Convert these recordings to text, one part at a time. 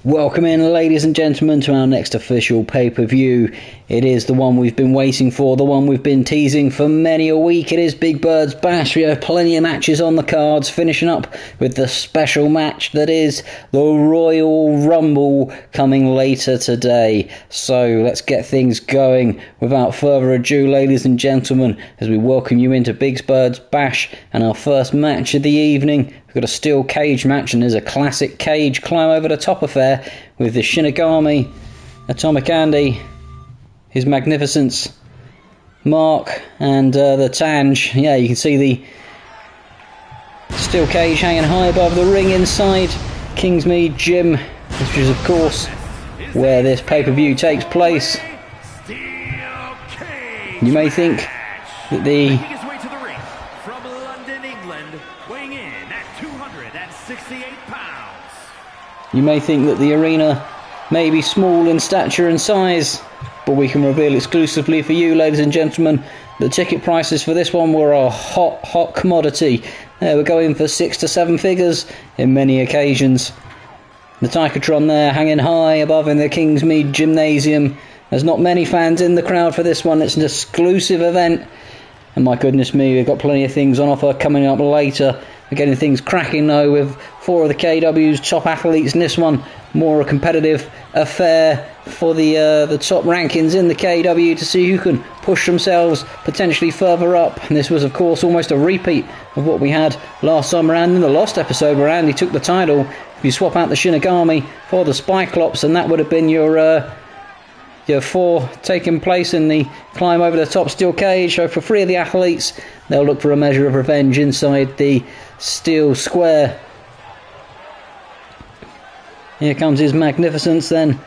Welcome in, ladies and gentlemen, to our next official pay-per-view. It is the one we've been waiting for, the one we've been teasing for many a week. It is Big Birds Bash. We have plenty of matches on the cards, finishing up with the special match that is the Royal Rumble coming later today. So let's get things going without further ado, ladies and gentlemen, as we welcome you into Big Birds Bash and our first match of the evening. We've got a steel cage match, and there's a classic cage climb over the top affair with the Shinigami, Atomic Andy, His Magnificence, Mark, and the Tange. Yeah, you can see the steel cage hanging high above the ring inside Kingsmead Gym, which is, of course, where this pay-per-view takes place. You may think that the arena may be small in stature and size, but we can reveal exclusively for you, ladies and gentlemen, the ticket prices for this one were a hot commodity. We're going for 6 to 7 figures in many occasions. The Titantron there hanging high above in the Kingsmead Gymnasium. There's not many fans in the crowd for this one. It's an exclusive event, and my goodness me, we've got plenty of things on offer coming up later. We're getting things cracking though with 4 of the KEW's top athletes in this one. More a competitive affair for the top rankings in the KEW to see who can push themselves potentially further up. And this was, of course, almost a repeat of what we had last time around in the Lost episode where Andy took the title. If you swap out the Shinigami for the Spyclops, and that would have been your 4 taking place in the climb over the top steel cage. So for 3 of the athletes, they'll look for a measure of revenge inside the steel square. Here comes His Magnificence then,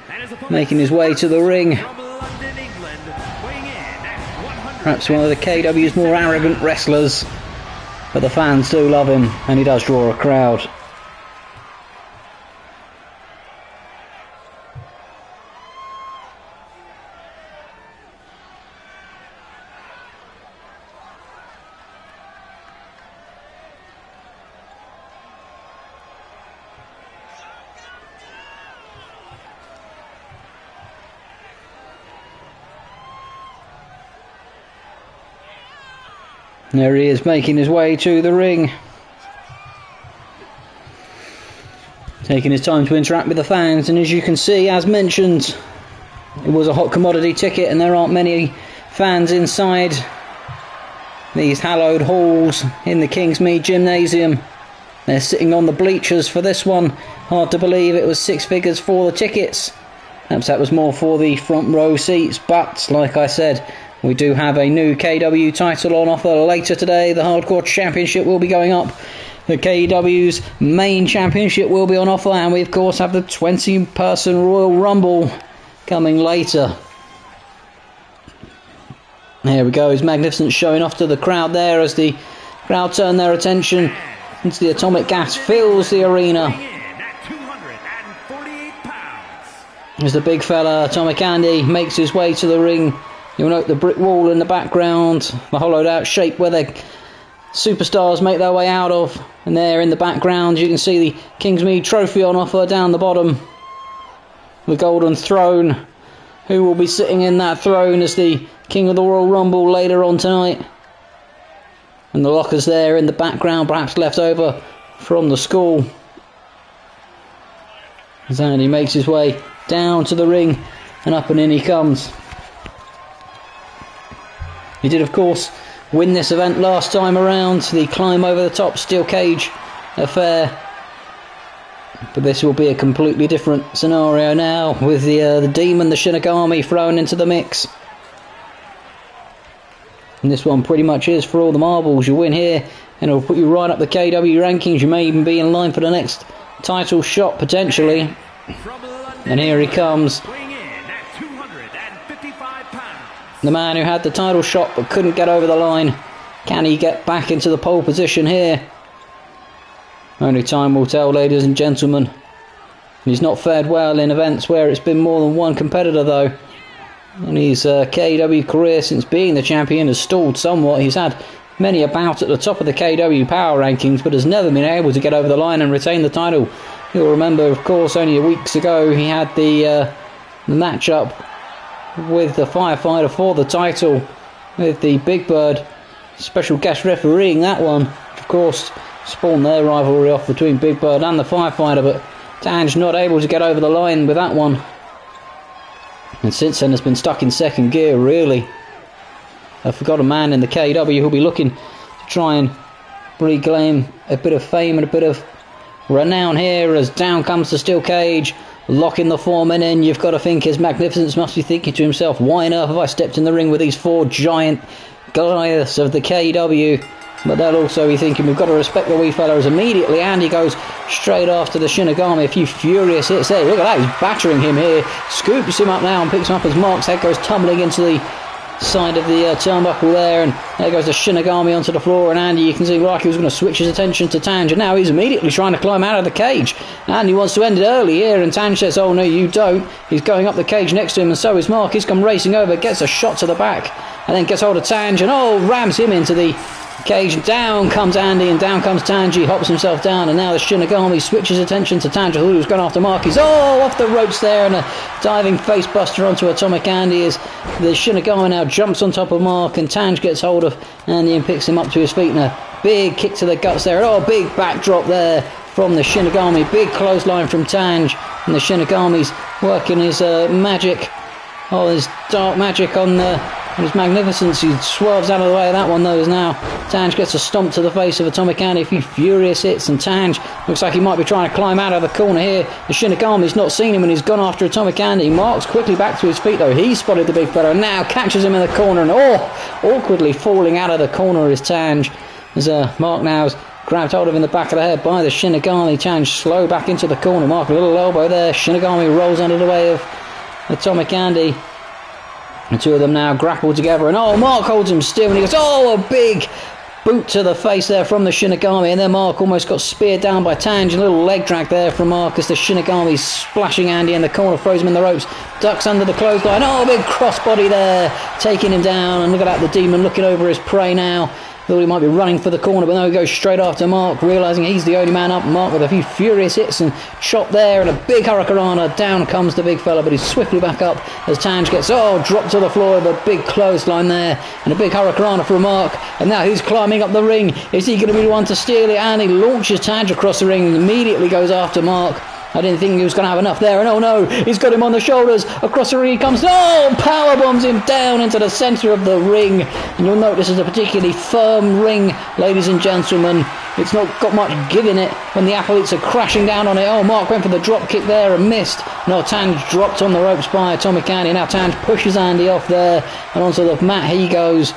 making his way to the ring. Perhaps one of the KEW's more arrogant wrestlers, but the fans do love him, and he does draw a crowd. There he is, making his way to the ring. Taking his time to interact with the fans, and as you can see, as mentioned, it was a hot commodity ticket and there aren't many fans inside these hallowed halls in the Kingsmead Gymnasium. They're sitting on the bleachers for this one. Hard to believe it was 6 figures for the tickets. Perhaps that was more for the front row seats, but like I said, we do have a new KEW title on offer later today. The Hardcore Championship will be going up. The KEW's main championship will be on offer. And we, of course, have the 20-person Royal Rumble coming later. There we go. His Magnificence showing off to the crowd there as the crowd turn their attention as the atomic gas fills the arena. As the big fella, Atomic Andy, makes his way to the ring. You'll note the brick wall in the background, the hollowed out shape where the superstars make their way out of. And there in the background you can see the Kingsmead trophy on offer down the bottom. The golden throne. Who will be sitting in that throne as the King of the Royal Rumble later on tonight. And the lockers there in the background, perhaps left over from the school. As Andy makes his way down to the ring and up and in he comes. He did, of course, win this event last time around, the climb over the top steel cage affair. But this will be a completely different scenario now, with the Demon, the Shinigami, thrown into the mix. And this one pretty much is for all the marbles. You win here, and it'll put you right up the KEW rankings. You may even be in line for the next title shot, potentially. And here he comes. The man who had the title shot but couldn't get over the line. Can he get back into the pole position here? Only time will tell, ladies and gentlemen. He's not fared well in events where it's been more than one competitor though. And his KEW career since being the champion has stalled somewhat. He's had many a bout at the top of the KEW power rankings, but has never been able to get over the line and retain the title You'll remember, of course, only weeks ago he had the match-up with the firefighter for the title, with the Big Bird special guest refereeing that one. Of course, spawned their rivalry off between Big Bird and the firefighter, but Tange not able to get over the line with that one. And since then has been stuck in second gear, really. I forgot a man in the KEW who'll be looking to try and reclaim a bit of fame and a bit of renown here, as down comes the steel cage, locking the foreman in. You've got to think His Magnificence must be thinking to himself, why on earth have I stepped in the ring with these four giant Goliaths of the KEW? But they'll also be thinking, we've got to respect the wee fella, as immediately Andy goes straight after the Shinigami. A few furious hits there. Look at that, he's battering him here. Scoops him up now and picks him up as Mark's head goes tumbling into the side of the turnbuckle there, and there goes the Shinigami onto the floor, and Andy, you can see like he was going to switch his attention to Tange, and now he's immediately trying to climb out of the cage. Andy wants to end it early here, and Tange says, oh no you don't. He's going up the cage next to him, and so is Mark. He's come racing over, gets a shot to the back, and then gets hold of Tange, and rams him into the cage. Down comes Andy, and down comes Tange, hops himself down, and now the Shinigami switches attention to Tange, who's going after Mark. He's off the ropes there, and a diving face buster onto Atomic Andy as the Shinigami now jumps on top of Mark, and Tange gets hold of Andy and picks him up to his feet, and a big kick to the guts there, and big backdrop there from the Shinigami. Big clothesline from Tange, and the Shinigami's working his magic, his dark magic on His Magnificence. He swerves out of the way of that one though, as now Tange gets a stomp to the face of Atomic Andy. A few furious hits, and Tange looks like he might be trying to climb out of the corner here. The Shinigami's not seen him, and he's gone after Atomic Andy. Mark's quickly back to his feet though. He spotted the big fella, and now catches him in the corner, and awkwardly falling out of the corner is Tange, as Mark now's grabbed hold of in the back of the head by the Shinigami. Tange slow back into the corner. Mark a little elbow there. Shinigami rolls under the way of Atomic Andy. The two of them now grapple together, and Mark holds him still, and he goes, a big boot to the face there from the Shinigami, and then Mark almost got speared down by Tange. A little leg drag there from Mark as the Shinigami splashing Andy in the corner, throws him in the ropes, ducks under the clothesline. Big crossbody there, taking him down, and look at that, the Demon looking over his prey now. Thought he might be running for the corner, but no, he goes straight after Mark, realising he's the only man up. Mark with a few furious hits and chop there, and a big hurricanrana. Down comes the big fella, but he's swiftly back up as Tange gets dropped to the floor with a big clothesline there, and a big hurricanrana for Mark. And now he's climbing up the ring. Is he going to be the one to steal it? And he launches Tange across the ring and immediately goes after Mark. I didn't think he was going to have enough there, and no, he's got him on the shoulders. Across the ring he comes. Power bombs him down into the centre of the ring. And you'll note this is a particularly firm ring, ladies and gentlemen. It's not got much give in it when the athletes are crashing down on it. Mark went for the drop kick there and missed. No, Tange dropped on the ropes by Atomic Andy. Now Tange pushes Andy off there, and onto the mat he goes.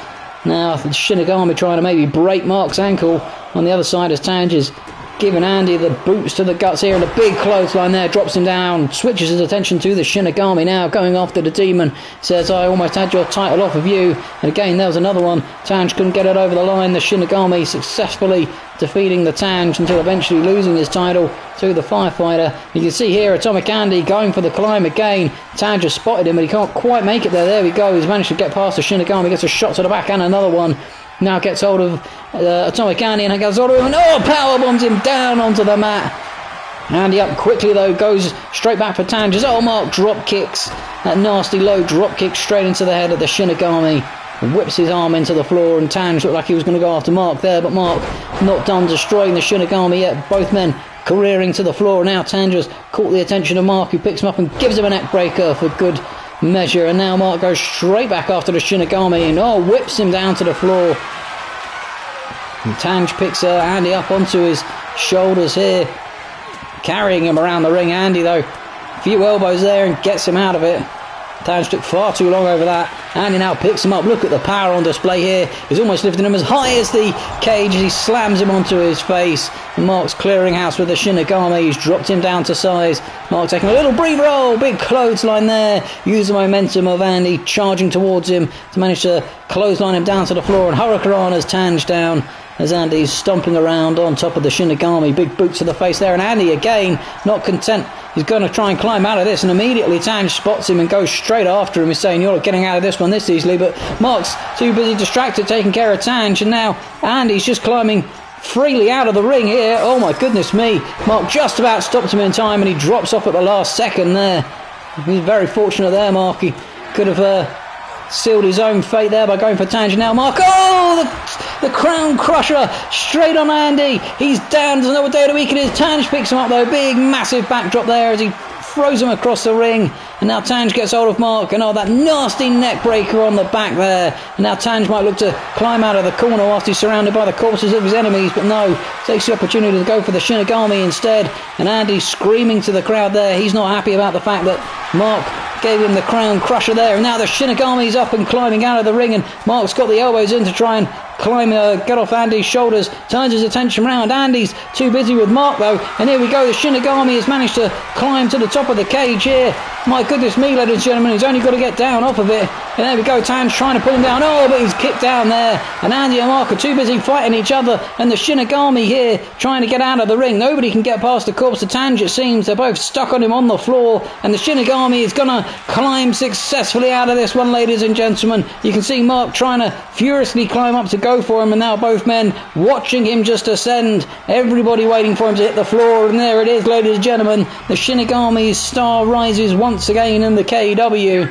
Now the Shinigami trying to maybe break Mark's ankle on the other side as Tange is giving Andy the boots to the guts here, and a big clothesline there drops him down. Switches his attention to the Shinigami now, going after the Demon. Says, I almost had your title off of you. And again, there was another one. Tange couldn't get it over the line. The Shinigami successfully defeating the Tange until eventually losing his title to the firefighter. You can see here Atomic Andy going for the climb again. Tange has spotted him, but he can't quite make it there. There we go. He's managed to get past the Shinigami. Gets a shot to the back and another one. Now gets hold of Atomic Andy and goes hold of him, and power bombs him down onto the mat. Andy up quickly though, goes straight back for Tange. Mark drop kicks, that nasty low drop kick straight into the head of the Shinigami. Whips his arm into the floor, and Tange looked like he was going to go after Mark there, but Mark not done destroying the Shinigami yet. Both men careering to the floor. Now Tange has caught the attention of Mark, who picks him up and gives him a neck breaker for good measure, and now Mark goes straight back after the Shinigami and whips him down to the floor. And Tange picks Andy up onto his shoulders here, carrying him around the ring. Andy though, a few elbows there and gets him out of it. Tange took far too long over that. Andy now picks him up. Look at the power on display here. He's almost lifting him as high as the cage as he slams him onto his face. And Mark's clearing house with the Shinigami. He's dropped him down to size. Mark taking a little breather. Big clothesline there. Use the momentum of Andy charging towards him to manage to clothesline him down to the floor. And Hurricanrana's Tange down as Andy's stomping around on top of the Shinigami. Big boot to the face there, and Andy again not content. He's going to try and climb out of this, and immediately Tange spots him and goes straight after him. He's saying, you're not getting out of this one this easily, but Mark's too busy distracted taking care of Tange, and now Andy's just climbing freely out of the ring here. Oh my goodness me. Mark just about stopped him in time, and he drops off at the last second there. He's very fortunate there, Mark. He could have sealed his own fate there by going for Tange. Now Mark, oh, the crown crusher straight on Andy. He's down. There's another day of the week it is. Tange picks him up though. Big massive backdrop there as he throws him across the ring. And now Tange gets hold of Mark, and that nasty neck breaker on the back there. And now Tange might look to climb out of the corner whilst he's surrounded by the corpses of his enemies, but no, takes the opportunity to go for the Shinigami instead. And Andy's screaming to the crowd there. He's not happy about the fact that Mark gave him the crown crusher there. And now the Shinigami's up and climbing out of the ring, and Mark's got the elbows in to try and get off Andy's shoulders, turns his attention round. Andy's too busy with Mark though, and here we go. The Shinigami has managed to climb to the top of the cage here. My goodness me, ladies and gentlemen, he's only got to get down off of it. And there we go, Tange trying to pull him down. Oh, but he's kicked down there. And Andy and Mark are too busy fighting each other. And the Shinigami here trying to get out of the ring. Nobody can get past the corpse of Tange, it seems. They're both stuck on him on the floor. And the Shinigami is going to climb successfully out of this one, ladies and gentlemen. You can see Mark trying to furiously climb up to go for him. And now both men watching him just ascend. Everybody waiting for him to hit the floor. And there it is, ladies and gentlemen. The Shinigami's star rises once again in the KEW.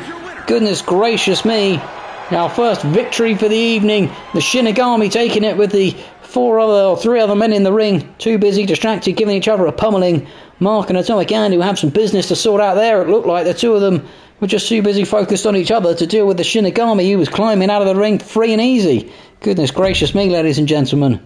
Goodness gracious me. Our first victory for the evening. The Shinigami taking it with the three other men in the ring. Too busy, distracted, giving each other a pummeling. Mark and Atomic Andy will have some business to sort out there. It looked like the two of them were just too busy focused on each other to deal with the Shinigami who was climbing out of the ring free and easy. Goodness gracious me, ladies and gentlemen.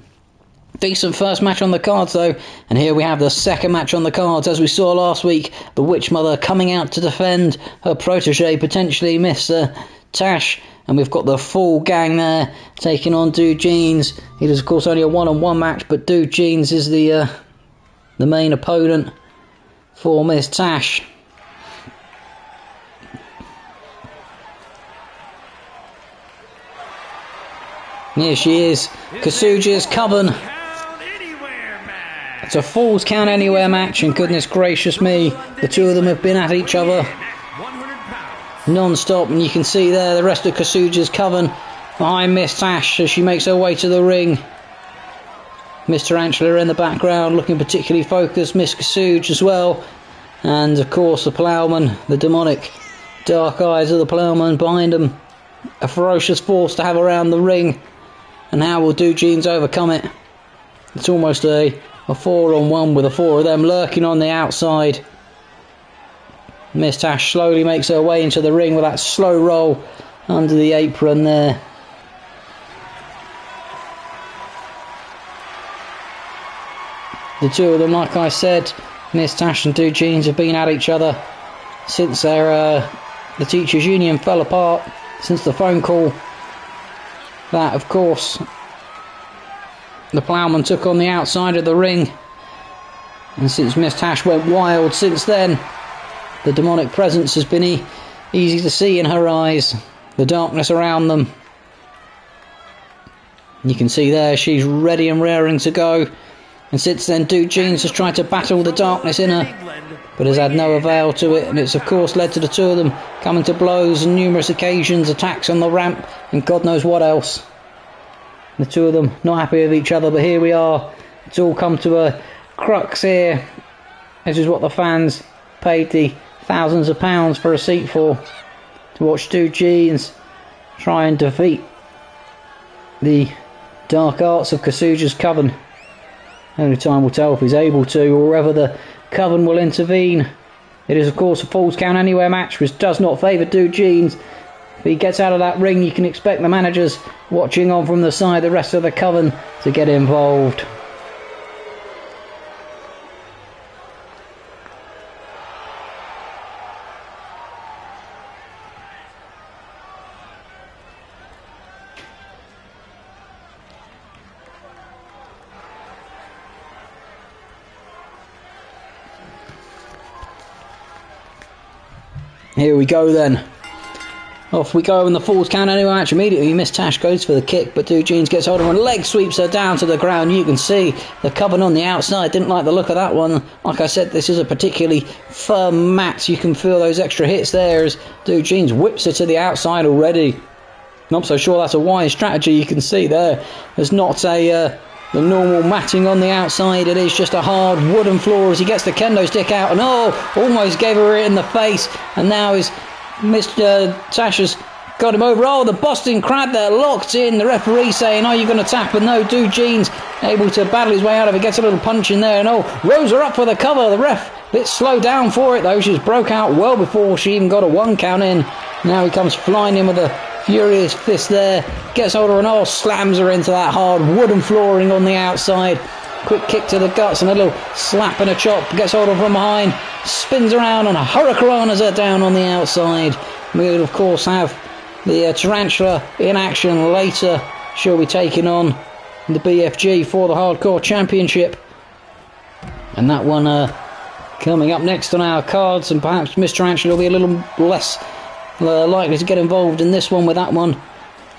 Decent first match on the cards though, and here we have the second match on the cards. As we saw last week, the Witch Mother coming out to defend her protege, potentially Mr. Tash, and we've got the full gang there taking on Dude Jeans. It is of course only a one-on-one match, but Dude Jeans is the main opponent for Miss Tash. Here she is, Kasuja's Coven. It's a Falls Count Anywhere match, and goodness gracious me, the two of them have been at each other non-stop, and you can see there the rest of Kasuja's Coven behind Miss Tash as she makes her way to the ring. Miss Tarantula in the background looking particularly focused, Miss Kasuj as well, and of course the Ploughman, the demonic dark eyes of the Ploughman behind them. A ferocious force to have around the ring, and how will Dude Jeans overcome it? It's almost a 4-on-1 with the four of them lurking on the outside. Miss Tash slowly makes her way into the ring with that slow roll under the apron there. The two of them, like I said, Miss Tash and Dude Jeans have been at each other since the Teachers Union fell apart, since the phone call that, of course, the Ploughman took on the outside of the ring, and since Miss Tash went wild since then, the demonic presence has been easy to see in her eyes, the darkness around them. You can see there she's ready and raring to go, and since then Dude Jeans has tried to battle the darkness in her, but has had no avail to it, and it's of course led to the two of them coming to blows on numerous occasions, attacks on the ramp, and God knows what else. The two of them not happy with each other, but here we are. It's all come to a crux here. This is what the fans paid the thousands of pounds for a seat for, to watch Dude Jeans try and defeat the dark arts of Kasuja's Coven. Only time will tell if he's able to, or whether the Coven will intervene. It is of course a Falls Count Anywhere match, which does not favour Dude Jeans. If he gets out of that ring, you can expect the managers watching on from the side, the rest of the Coven, to get involved. Here we go then. Off we go in the Falls Count Anywhere match. Immediately Miss Tash goes for the kick, but Dude Jeans gets hold of her and leg sweeps her down to the ground. You can see the Coven on the outside didn't like the look of that one. Like I said, this is a particularly firm mat. You can feel those extra hits there as Dude Jeans whips her to the outside already. Not so sure that's a wise strategy. You can see there there's not a the normal matting on the outside. It is just a hard wooden floor as he gets the kendo stick out, and almost gave her it in the face, and now is Mr. Tasha's got him over. The Boston Crab there locked in. The referee saying, are you going to tap? And no, Do Jeans able to battle his way out of it. Gets a little punch in there. And rose her up for the cover. The ref a bit slow down for it though. She's broke out well before she even got a 1 count in. Now he comes flying in with a furious fist there. Gets hold of her and slams her into that hard wooden flooring on the outside. Quick kick to the guts and a little slap and a chop. Gets hold of her from behind. Spins around and hurricanes her down on the outside. We'll of course have the Tarantula in action later. She'll be taking on the BFG for the Hardcore Championship. And that one coming up next on our cards. And perhaps Miss Tarantula will be a little less likely to get involved in this one, with that one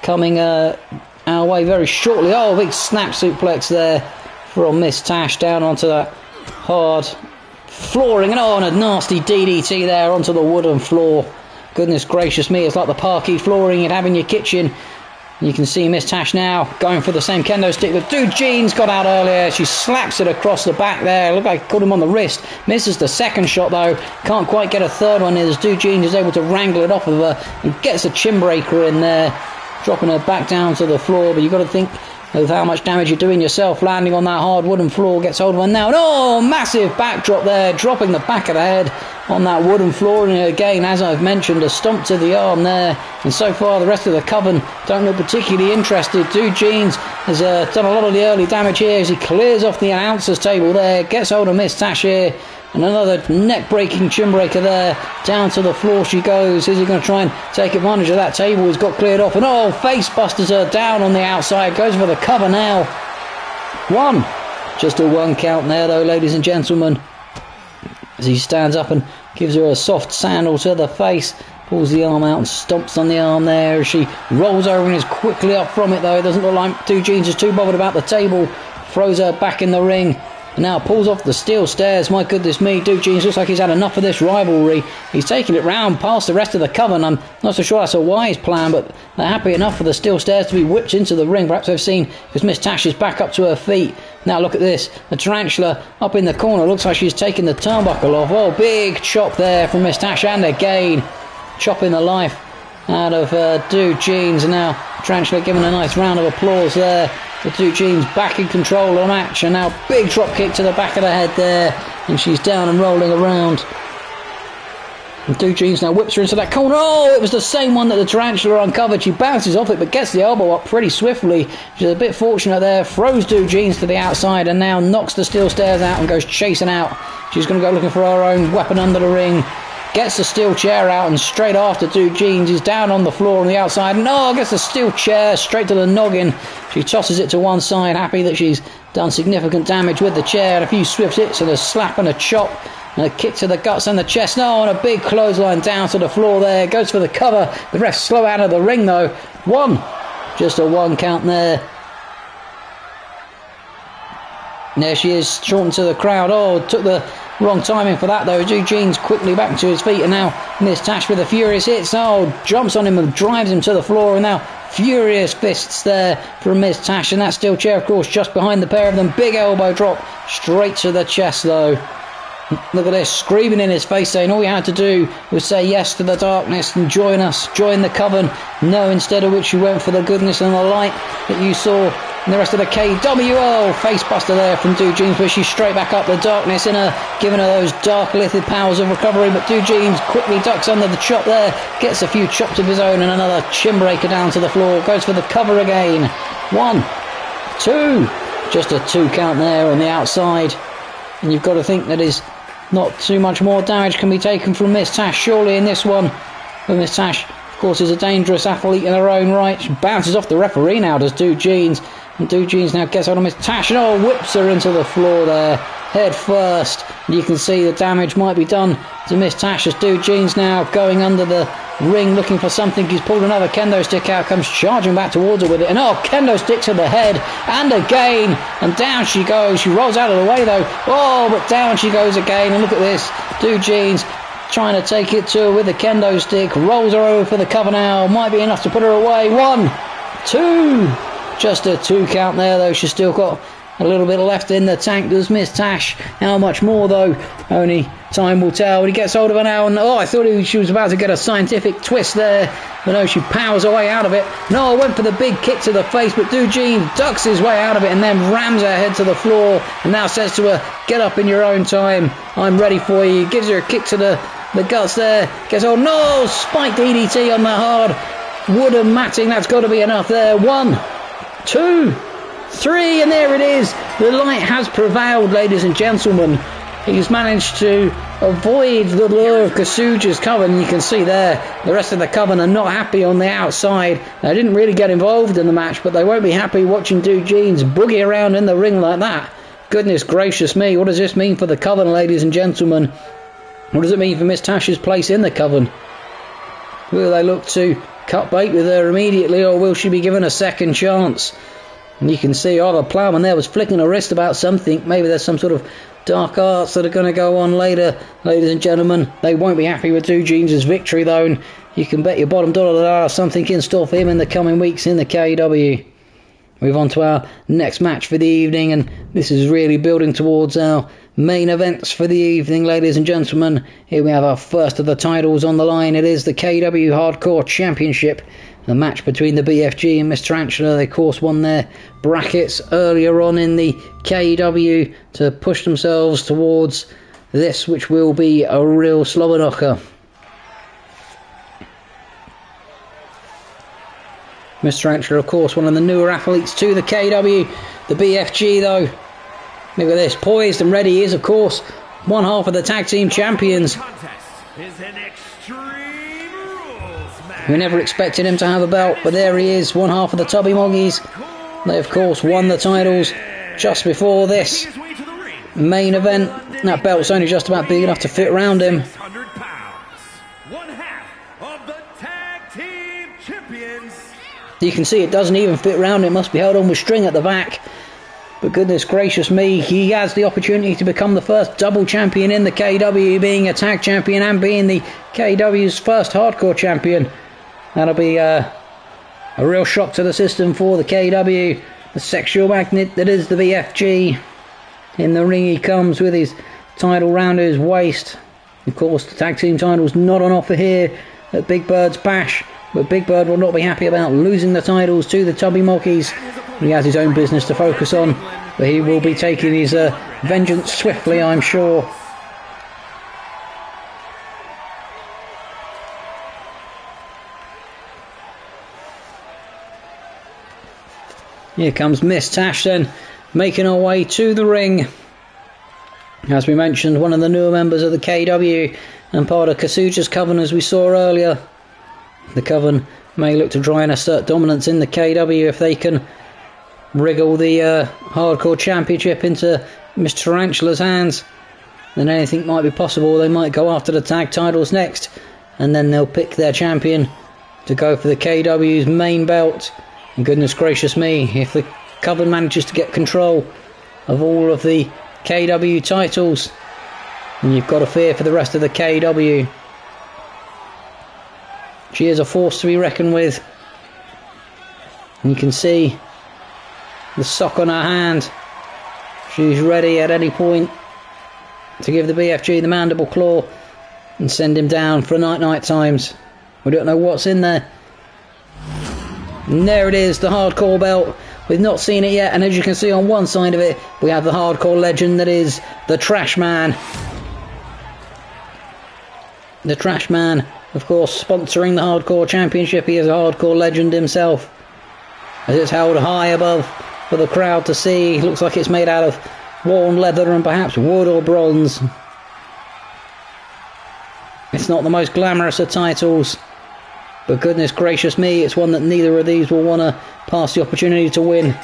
coming our way very shortly. Big snap suplex there from Miss Tash down onto that hard flooring. And a nasty DDT there onto the wooden floor. Goodness gracious me, it's like the parquet flooring you'd have in your kitchen. You can see Miss Tash now going for the same kendo stick that Dude Jeans got out earlier. She slaps it across the back there. Looked like caught him on the wrist. Misses the second shot though. Can't quite get a third one in as Dude Jeans is able to wrangle it off of her and gets a chin breaker in there, dropping her back down to the floor. But you've got to think of how much damage you're doing yourself landing on that hard wooden floor. Gets hold of one now. Massive backdrop there, dropping the back of the head on that wooden floor. And again, as I've mentioned, a stomp to the arm there. And so far the rest of the coven don't look particularly interested. Dude Jeans has done a lot of the early damage here as he clears off the announcer's table there. Gets hold of Miss Tash here. And another neck-breaking chin breaker there. Down to the floor she goes. Is he going to try and take advantage of that table? He's got cleared off. And face busters her down on the outside. Goes for the cover now. 1. Just a 1 count there though, ladies and gentlemen. As he stands up and gives her a soft sandal to the face. Pulls the arm out and stomps on the arm there as she rolls over and is quickly up from it though. It doesn't look like Dude Jeans is too bothered about the table. Throws her back in the ring. And now pulls off the steel stairs. My goodness me, Dude Jeans looks like he's had enough of this rivalry. He's taking it round past the rest of the coven. I'm not so sure that's a wise plan, but they're happy enough for the steel stairs to be whipped into the ring. Perhaps they've seen, because Miss Tash is back up to her feet. Now look at this, the Tarantula up in the corner. Looks like she's taking the turnbuckle off. Big chop there from Miss Tash, and again chopping the life out of Dude Jeans. And now Tarantula giving a nice round of applause there. The Dude Jeans back in control of the match, and now big drop kick to the back of the head there, and she's down and rolling around. And Dude Jeans now whips her into that corner. It was the same one that the Tarantula uncovered. She bounces off it but gets the elbow up pretty swiftly. She's a bit fortunate there, throws Dude Jeans to the outside and now knocks the steel stairs out and goes chasing out. She's going to go looking for her own weapon under the ring. Gets the steel chair out and straight after Dude Jeans. He's down on the floor on the outside. Gets the steel chair straight to the noggin. She tosses it to one side, happy that she's done significant damage with the chair. And a few swift hits and a slap and a chop. And a kick to the guts and the chest. And a big clothesline down to the floor there. Goes for the cover. The ref's slow out of the ring though. 1. Just a 1 count there. There she is, shortened to the crowd. Took the wrong timing for that though. Dude Jeans quickly back to his feet, and now Miss Tash with a furious hits. Jumps on him and drives him to the floor, and now furious fists there from Miss Tash, and that steel chair of course just behind the pair of them. Big elbow drop straight to the chest though. Look at this, screaming in his face, saying all you had to do was say yes to the darkness and join us, join the coven. No, instead of which you went for the goodness and the light that you saw in the rest of the KEW. Face buster there from Dude Jeans, but she's straight back up, the darkness in her, giving her those dark lithid powers of recovery. But Dude Jeans quickly ducks under the chop there, gets a few chops of his own and another chin breaker down to the floor. Goes for the cover again. 1, 2, just a 2 count there on the outside. And you've got to think that is not too much more damage can be taken from Miss Tash surely in this one. But Miss Tash of course is a dangerous athlete in her own right. She bounces off the referee now, does Dude Jeans. And Dude Jeans now gets on Miss Tash and whips her into the floor there, head first. And you can see the damage might be done to Miss Tash as Dude Jeans now going under the ring looking for something. He's pulled another kendo stick out, comes charging back towards her with it, and kendo stick to the head, and again, and down she goes. She rolls out of the way though, but down she goes again. And look at this, Dude Jeans trying to take it to her with the kendo stick, rolls her over for the cover now. Might be enough to put her away. 1, 2, just a 2 count there though. She's still got A little bit left in the tank does Miss Tash. How much more though? Only time will tell. When he gets hold of an hour, and I thought she was about to get a scientific twist there, but no, she powers her way out of it. Noel went for the big kick to the face, but Eugene ducks his way out of it and then rams her head to the floor and now says to her, get up in your own time, I'm ready for you. Gives her a kick to the guts there. Gets hold, no, spiked DDT on the hard wooden matting. That's got to be enough there. 1, 2, 3, and there it is. The light has prevailed, ladies and gentlemen. He's managed to avoid the lure of Kasuja's coven. You can see there the rest of the coven are not happy on the outside. They didn't really get involved in the match, but they won't be happy watching Jeans boogie around in the ring like that. Goodness gracious me, what does this mean for the coven, ladies and gentlemen? What does it mean for Miss Tash's place in the coven? Will they look to cut bait with her immediately, or will she be given a second chance? And you can see Oliver Plowman there was flicking a wrist about something. Maybe there's some sort of dark arts that are going to go on later, ladies and gentlemen. They won't be happy with Jeans' victory though, and you can bet your bottom dollar that there's something in store for him in the coming weeks in the KEW. Move on to our next match for the evening, and this is really building towards our main events for the evening, ladies and gentlemen. Here we have our first of the titles on the line. It is the KEW Hardcore Championship. The match between the BFG and Miss Tarantula. They of course won their brackets earlier on in the KEW to push themselves towards this, which will be a real slobber knocker. Miss Tarantula, of course, one of the newer athletes to the KEW. The BFG, though, look at this, poised and ready. He is, of course, one half of the tag team champions. We never expected him to have a belt, but there he is, one half of the Tubby Moggies. They, of course, won the titles just before this main event. That belt's only just about big enough to fit around him. You can see it doesn't even fit around. It must be held on with string at the back. But goodness gracious me, he has the opportunity to become the first double champion in the KEW, being a tag champion and being the KEW's first hardcore champion. That'll be a real shock to the system for the KEW. The sexual magnet that is the BFG. In the ring he comes with his title round his waist. Of course, the tag team title's not on offer here at Big Birds Bash. But Big Bird will not be happy about losing the titles to the Tubby Moggies. He has his own business to focus on, but he will be taking his vengeance swiftly, I'm sure. Here comes Miss Tash then, making her way to the ring. As we mentioned, one of the newer members of the KEW and part of Kasuja's coven, as we saw earlier. The coven may look to try and assert dominance in the KEW if they can wriggle the hardcore championship into Miss Tarantula's hands. Then anything might be possible. They might go after the tag titles next, and then they'll pick their champion to go for the KEW's main belt. And goodness gracious me, if the coven manages to get control of all of the KEW titles, then you've got to fear for the rest of the KEW. She is a force to be reckoned with. And you can see the sock on her hand. She's ready at any point to give the BFG the mandible claw and send him down for night times. We don't know what's in there. And there it is, the hardcore belt. We've not seen it yet, and as you can see on one side of it, we have the hardcore legend that is the Trash Man. The Trash Man, of course, sponsoring the Hardcore Championship. He is a hardcore legend himself. As it's held high above for the crowd to see. Looks like it's made out of worn leather and perhaps wood or bronze. It's not the most glamorous of titles, but goodness gracious me, it's one that neither of these will want to pass the opportunity to win.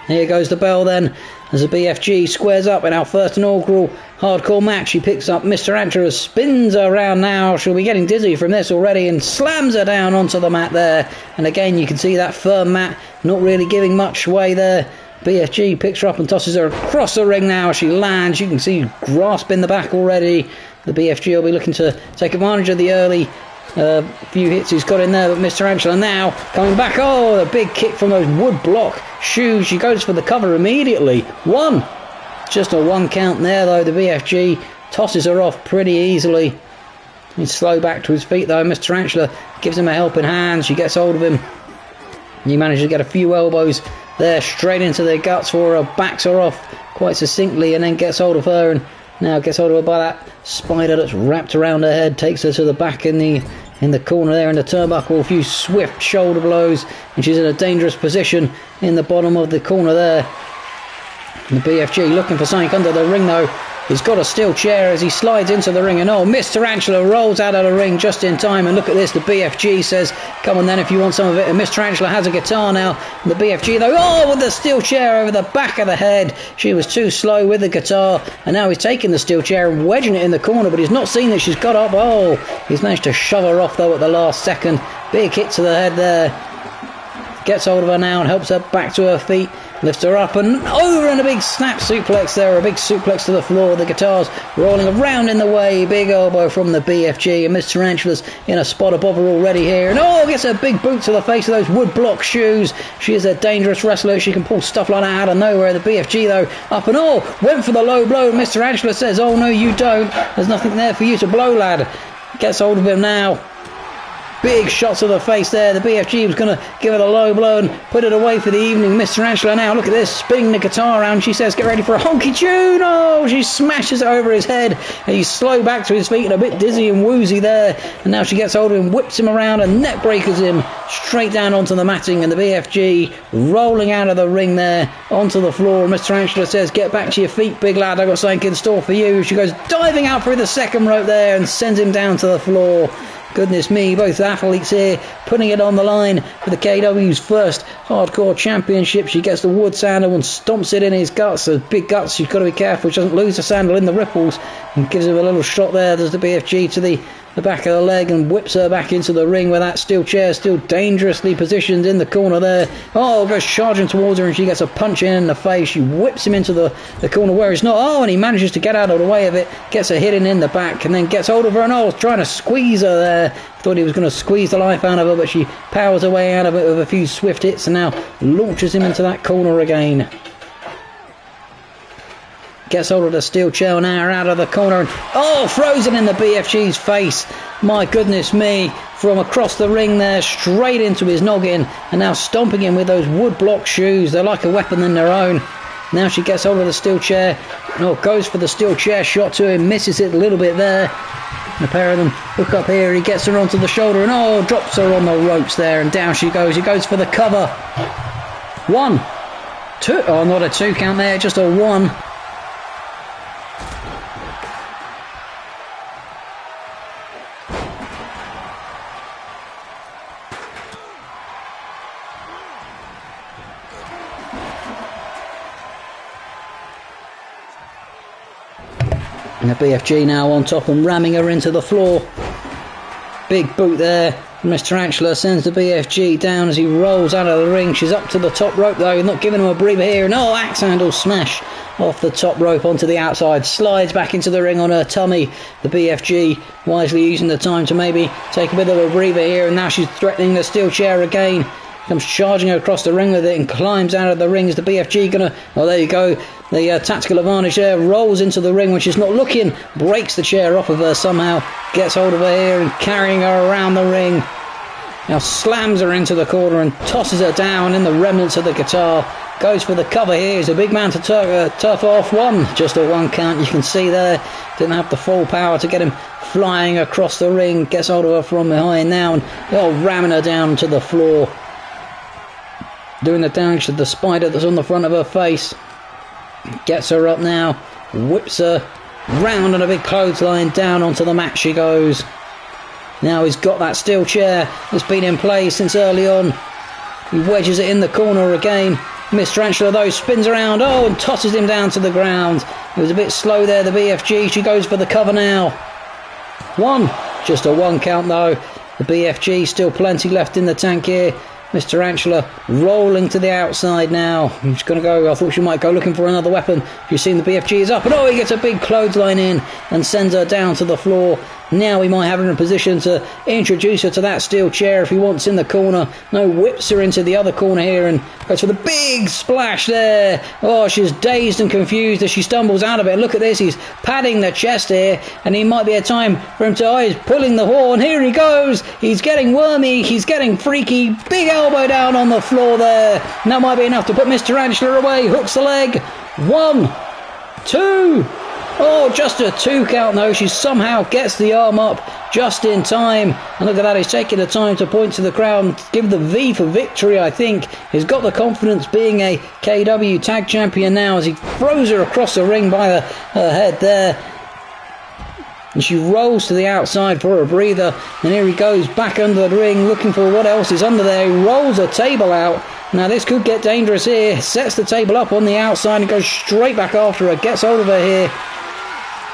Here goes the bell then, as the BFG squares up in our first inaugural hardcore match. He picks up Mr. Antler, spins her around now. She'll be getting dizzy from this already, and slams her down onto the mat there. And again, you can see that firm mat not really giving much way there. BFG picks her up and tosses her across the ring now. She lands. You can see grasp in the back already. The BFG will be looking to take advantage of the early few hits he's got in there, but Miss Tarantula now coming back. Oh, the big kick from those wood block shoes. She goes for the cover immediately. 1. Just a 1 count there, though. The BFG tosses her off pretty easily. He's slow back to his feet, though. Miss Tarantula gives him a helping hand. She gets hold of him. He manages to get a few elbows there straight into their guts for her. Backs her off quite succinctly and then gets hold of her, and now gets hold of her by that spider that's wrapped around her head. Takes her to the back in the corner there in the turnbuckle. A few swift shoulder blows, and she's in a dangerous position in the bottom of the corner there. And the BFG looking for something under the ring, though. He's got a steel chair as he slides into the ring, and oh, Miss Tarantula rolls out of the ring just in time. And look at this, the BFG says, come on then if you want some of it. And Miss Tarantula has a guitar now. And the BFG, though, oh, with the steel chair over the back of the head. She was too slow with the guitar, and now he's taking the steel chair and wedging it in the corner, but he's not seen that she's got up. Oh, he's managed to shove her off, though, at the last second. Big hit to the head there. Gets hold of her now and helps her back to her feet. Lifts her up and over, and a big snap suplex there, a big suplex to the floor. The guitar's rolling around in the way. Big elbow from the BFG, and Miss Tarantula's in a spot above her already here. And oh, gets a big boot to the face of those wood block shoes. She is a dangerous wrestler. She can pull stuff like that out of nowhere. The BFG, though, up and oh, went for the low blow. Miss Tarantula says, oh no, you don't. There's nothing there for you to blow, lad. Gets hold of him now. Big shots to the face there. The BFG was going to give it a low blow and put it away for the evening. Miss Tarantula now, look at this, spinning the guitar around. She says, get ready for a honky tune. Oh, she smashes it over his head. And he's slow back to his feet and a bit dizzy and woozy there. And now she gets hold of him, whips him around and neck breakers him straight down onto the matting. And the BFG rolling out of the ring there onto the floor. Miss Tarantula says, get back to your feet, big lad. I've got something in store for you. She goes diving out through the second rope there and sends him down to the floor. Goodness me, both athletes here putting it on the line for the KEW's first hardcore championship. She gets the wood sandal and stomps it in his guts. Those big guts, she's got to be careful she doesn't lose the sandal in the ripples, and gives him a little shot there. There's the BFG to the back of the leg and whips her back into the ring with that steel chair still dangerously positioned in the corner there. Oh, goes charging towards her and she gets a punch in the face. She whips him into the corner where he's not. Oh, and he manages to get out of the way of it, gets a hit in the back and then gets hold of her and oh, trying to squeeze her there. Thought he was going to squeeze the life out of her, but she powers her way out of it with a few swift hits and now launches him into that corner again. Gets hold of the steel chair now out of the corner and oh, throws it in the BFG's face. My goodness me, from across the ring there straight into his noggin, and now stomping him with those wood block shoes. They're like a weapon in their own. Now she gets hold of the steel chair. Oh, goes for the steel chair shot to him, misses it a little bit there. The pair of them hook up here. He gets her onto the shoulder and oh, drops her on the ropes there, and down she goes. He goes for the cover. 1, 2. Oh, not a 2 count there, just a 1. And the BFG now on top and ramming her into the floor. Big boot there. Miss Tarantula sends the BFG down as he rolls out of the ring. She's up to the top rope though, not giving him a breather here. And oh, axe handle smash off the top rope onto the outside. Slides back into the ring on her tummy. The BFG wisely using the time to maybe take a bit of a breather here. And now she's threatening the steel chair again. Comes charging across the ring with it and climbs out of the ring. Is the BFG gonna... Oh, there you go. The tactical advantage there. Rolls into the ring when she's not looking. Breaks the chair off of her somehow. Gets hold of her here and carrying her around the ring. Now slams her into the corner and tosses her down in the remnants of the guitar. Goes for the cover here. He's a big man to tough off. 1. Just a 1 count. You can see there. Didn't have the full power to get him flying across the ring. Gets hold of her from behind now and ramming her down to the floor. Doing the damage to the spider that's on the front of her face. Gets her up now. Whips her round on a big clothesline. Down onto the mat she goes. Now he's got that steel chair that's been in play since early on. He wedges it in the corner again. Miss Tarantula though spins around. Oh, and tosses him down to the ground. It was a bit slow there, the BFG. She goes for the cover now. 1. Just a 1 count though. The BFG still plenty left in the tank here. Miss Tarantula rolling to the outside now. She's going to go. I thought she might go looking for another weapon. You've seen the BFG is up. And oh, he gets a big clothesline in and sends her down to the floor. Now we might have her in a position to introduce her to that steel chair if he wants in the corner. No, whips her into the other corner here and goes for the big splash there. Oh, she's dazed and confused as she stumbles out of it. Look at this, he's padding the chest here, and he might be a time for him to... Oh, he's pulling the horn. Here he goes. He's getting wormy. He's getting freaky. Big elbow down on the floor there. And that might be enough to put Miss Tarantula away. Hooks the leg. 1, 2... Oh, just a 2 count though. She somehow gets the arm up just in time. And look at that, he's taking the time to point to the crowd and give the V for victory, I think. He's got the confidence being a KEW tag champion now as he throws her across the ring by her head there. And she rolls to the outside for a breather. And here he goes back under the ring looking for what else is under there. He rolls a table out. Now this could get dangerous here. Sets the table up on the outside and goes straight back after her. Gets hold of her here.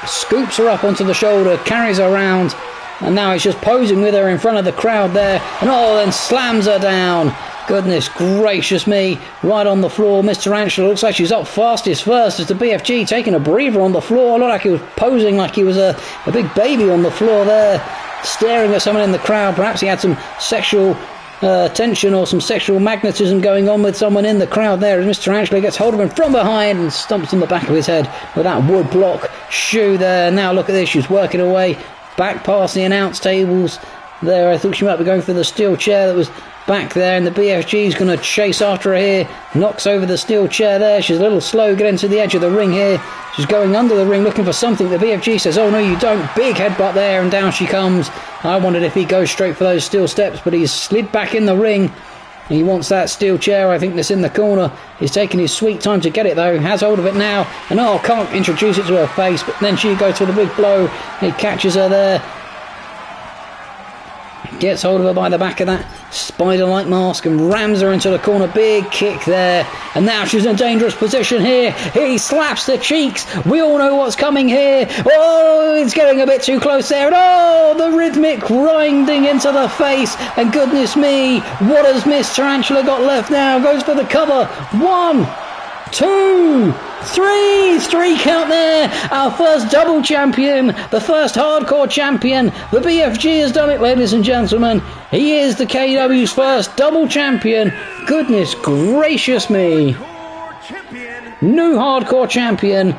Scoops her up onto the shoulder, carries her around, and now he's just posing with her in front of the crowd there, and then slams her down. Goodness gracious me, right on the floor. Miss Tarantula looks like she's up fastest first as the BFG taking a breather on the floor. Looked like he was posing like he was a big baby on the floor there, staring at someone in the crowd. Perhaps he had some sexual tension or some sexual magnetism going on with someone in the crowd there as Mr. Tarantula gets hold of him from behind and stumps on the back of his head with that wood block shoe there. Now look at this, she's working her way back past the announce tables there. I thought she might be going for the steel chair that was back there, and the BFG is going to chase after her here. Knocks over the steel chair there. She's a little slow getting to the edge of the ring here. She's going under the ring looking for something. The BFG says, oh no you don't. Big headbutt there, and down she comes. I wondered if he goes straight for those steel steps, but he's slid back in the ring. He wants that steel chair, I think, that's in the corner. He's taking his sweet time to get it though. Has hold of it now, and can't introduce it to her face, but then she goes for the big blow. He catches her there. Gets hold of her by the back of that spider-like mask and rams her into the corner. Big kick there. And now she's in a dangerous position here. He slaps the cheeks. We all know what's coming here. Oh, it's getting a bit too close there. And the rhythmic grinding into the face. And goodness me, what has Miss Tarantula got left now? Goes for the cover. 1, 2, 3 count there. Our first double champion, the first hardcore champion. The BFG has done it, ladies and gentlemen. He is the KEW's first double champion. Goodness gracious me. New hardcore champion.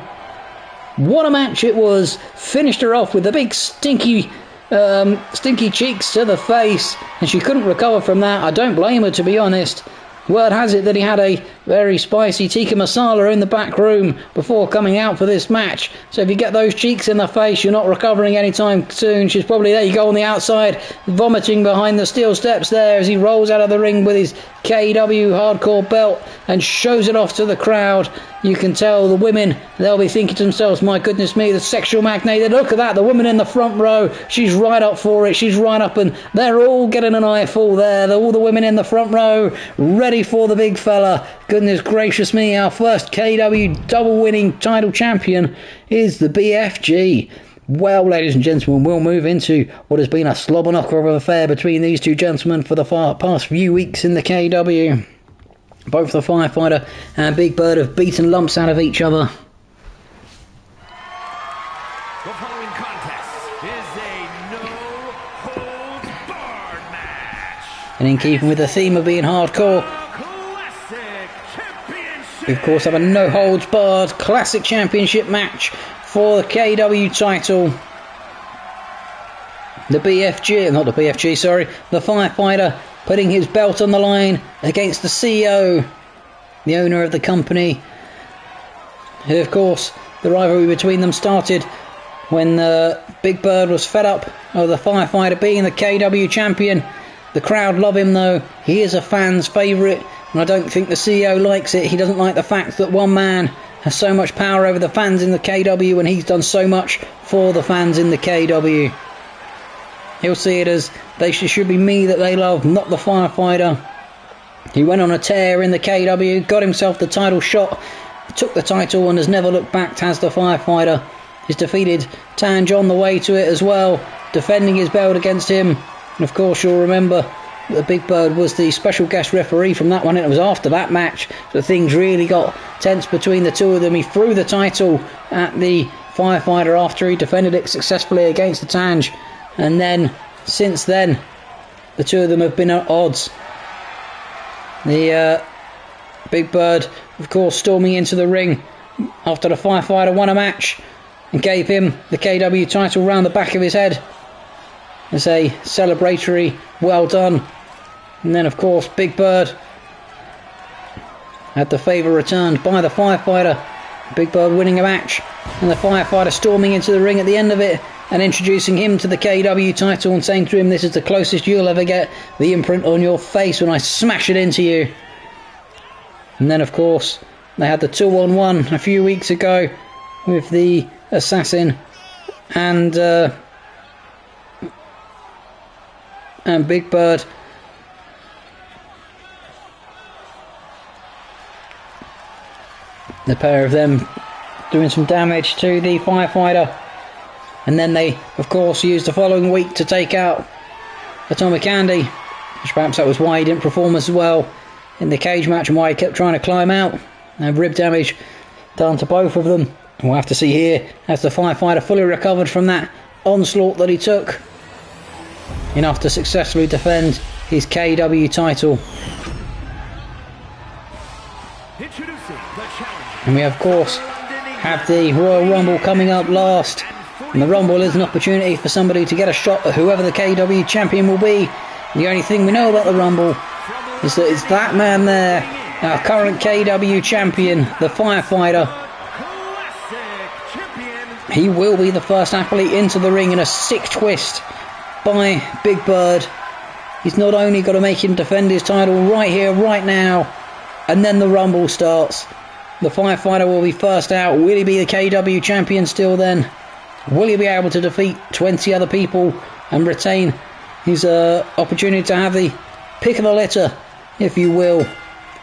What a match it was. Finished her off with the big stinky cheeks to the face, and she couldn't recover from that. I don't blame her, to be honest. Word has it that he had a very spicy tikka masala in the back room before coming out for this match. So if you get those cheeks in the face, you're not recovering anytime soon. She's probably, there you go, on the outside, vomiting behind the steel steps there as he rolls out of the ring with his KEW hardcore belt and shows it off to the crowd. You can tell the women, they'll be thinking to themselves, my goodness me, the sexual magnate. Look at that, the woman in the front row, she's right up for it. She's right up, and they're all getting an eyeful there. All the women in the front row ready for the big fella. Goodness gracious me, our first KEW double winning title champion is the BFG. Well, ladies and gentlemen, we'll move into what has been a slobber knocker of an affair between these two gentlemen for the past few weeks in the KEW. Both the Firefighter and Big Bird have beaten lumps out of each other. The following contest is a no-holds-barred match. And in keeping with the theme of being hardcore, we of course have a no-holds-barred classic championship match for the KEW title. The Firefighter putting his belt on the line against the CEO, the owner of the company. Who, of course, the rivalry between them started when Big Bird was fed up of the Firefighter being the KEW champion. The crowd love him though. He is a fan's favourite, and I don't think the CEO likes it. He doesn't like the fact that one man has so much power over the fans in the KEW when he's done so much for the fans in the KEW. He'll see it as should be me that they love, not the Firefighter. He went on a tear in the KEW, got himself the title shot, took the title and has never looked back as the Firefighter. He's defeated Tange on the way to it as well, defending his belt against him. And of course you'll remember that the Big Bird was the special guest referee from that one, and it was after that match that things really got tense between the two of them. He threw the title at the Firefighter after he defended it successfully against the Tange. And then, since then, the two of them have been at odds. The Big Bird, of course, storming into the ring after the firefighter won a match and gave him the KEW title round the back of his head as a celebratory well done. And then, of course, Big Bird had the favour returned by the firefighter. Big Bird winning a match, and the firefighter storming into the ring at the end of it and introducing him to the KEW title and saying to him, "This is the closest you'll ever get the imprint on your face when I smash it into you." And then, of course, they had the 2-on-1 a few weeks ago with the Assassin and Big Bird. The pair of them doing some damage to the firefighter. And then they, of course, used the following week to take out Atomic Andy, which perhaps that was why he didn't perform as well in the cage match and why he kept trying to climb out. And rib damage done to both of them. And we'll have to see here as the firefighter fully recovered from that onslaught that he took, enough to successfully defend his KEW title. And we, of course, have the Royal Rumble coming up last. And the Rumble is an opportunity for somebody to get a shot at whoever the KEW champion will be. The only thing we know about the Rumble is that it's that man there, our current KEW champion, the firefighter. He will be the first athlete into the ring in a sick twist by Big Bird. He's not only got to make him defend his title right here, right now, and then the Rumble starts. The firefighter will be first out. Will he be the KEW champion still then? Will he be able to defeat 20 other people and retain his opportunity to have the pick of the litter, if you will?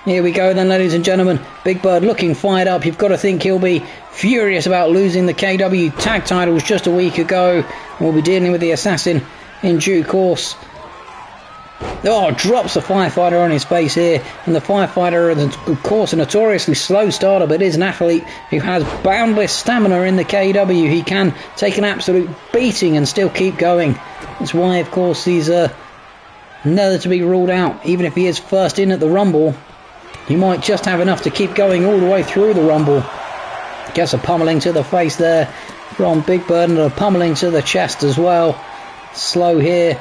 Here we go then, ladies and gentlemen. Big Bird looking fired up. You've got to think he'll be furious about losing the KEW tag titles just a week ago. We'll be dealing with the Assassin in due course. Oh, drops the firefighter on his face here. And the firefighter is, of course, a notoriously slow starter, but is an athlete who has boundless stamina in the KEW. He can take an absolute beating and still keep going. That's why, of course, he's never to be ruled out. Even if he is first in at the Rumble, he might just have enough to keep going all the way through the Rumble. Gets a pummeling to the face there from Big Bird, and a pummeling to the chest as well. Slow here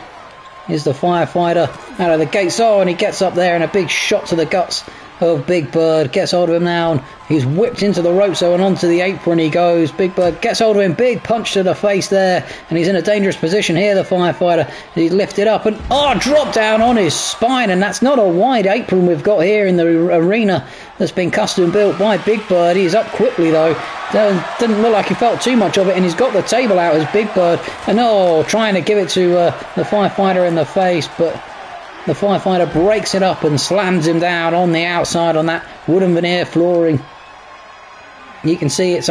is the firefighter out of the gates. Oh, and he gets up there and a big shot to the guts of Big Bird. Gets hold of him now, and he's whipped into the ropes, and onto the apron he goes. Big Bird gets hold of him, big punch to the face there, and he's in a dangerous position here, the firefighter. He's lifted up and dropped down on his spine, and that's not a wide apron we've got here in the arena that's been custom built by Big Bird. He's up quickly though. Didn't look like he felt too much of it, and he's got the table out as Big Bird, and trying to give it to the firefighter in the face, but the firefighter breaks it up and slams him down on the outside on that wooden veneer flooring. You can see it's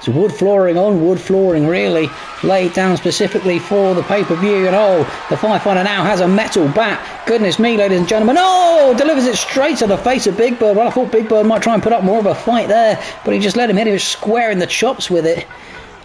wood flooring on wood flooring, really, laid down specifically for the pay-per-view. And the firefighter now has a metal bat. Goodness me, ladies and gentlemen. Delivers it straight to the face of Big Bird. Well, I thought Big Bird might try and put up more of a fight there, but he just let him hit him square in the chops with it.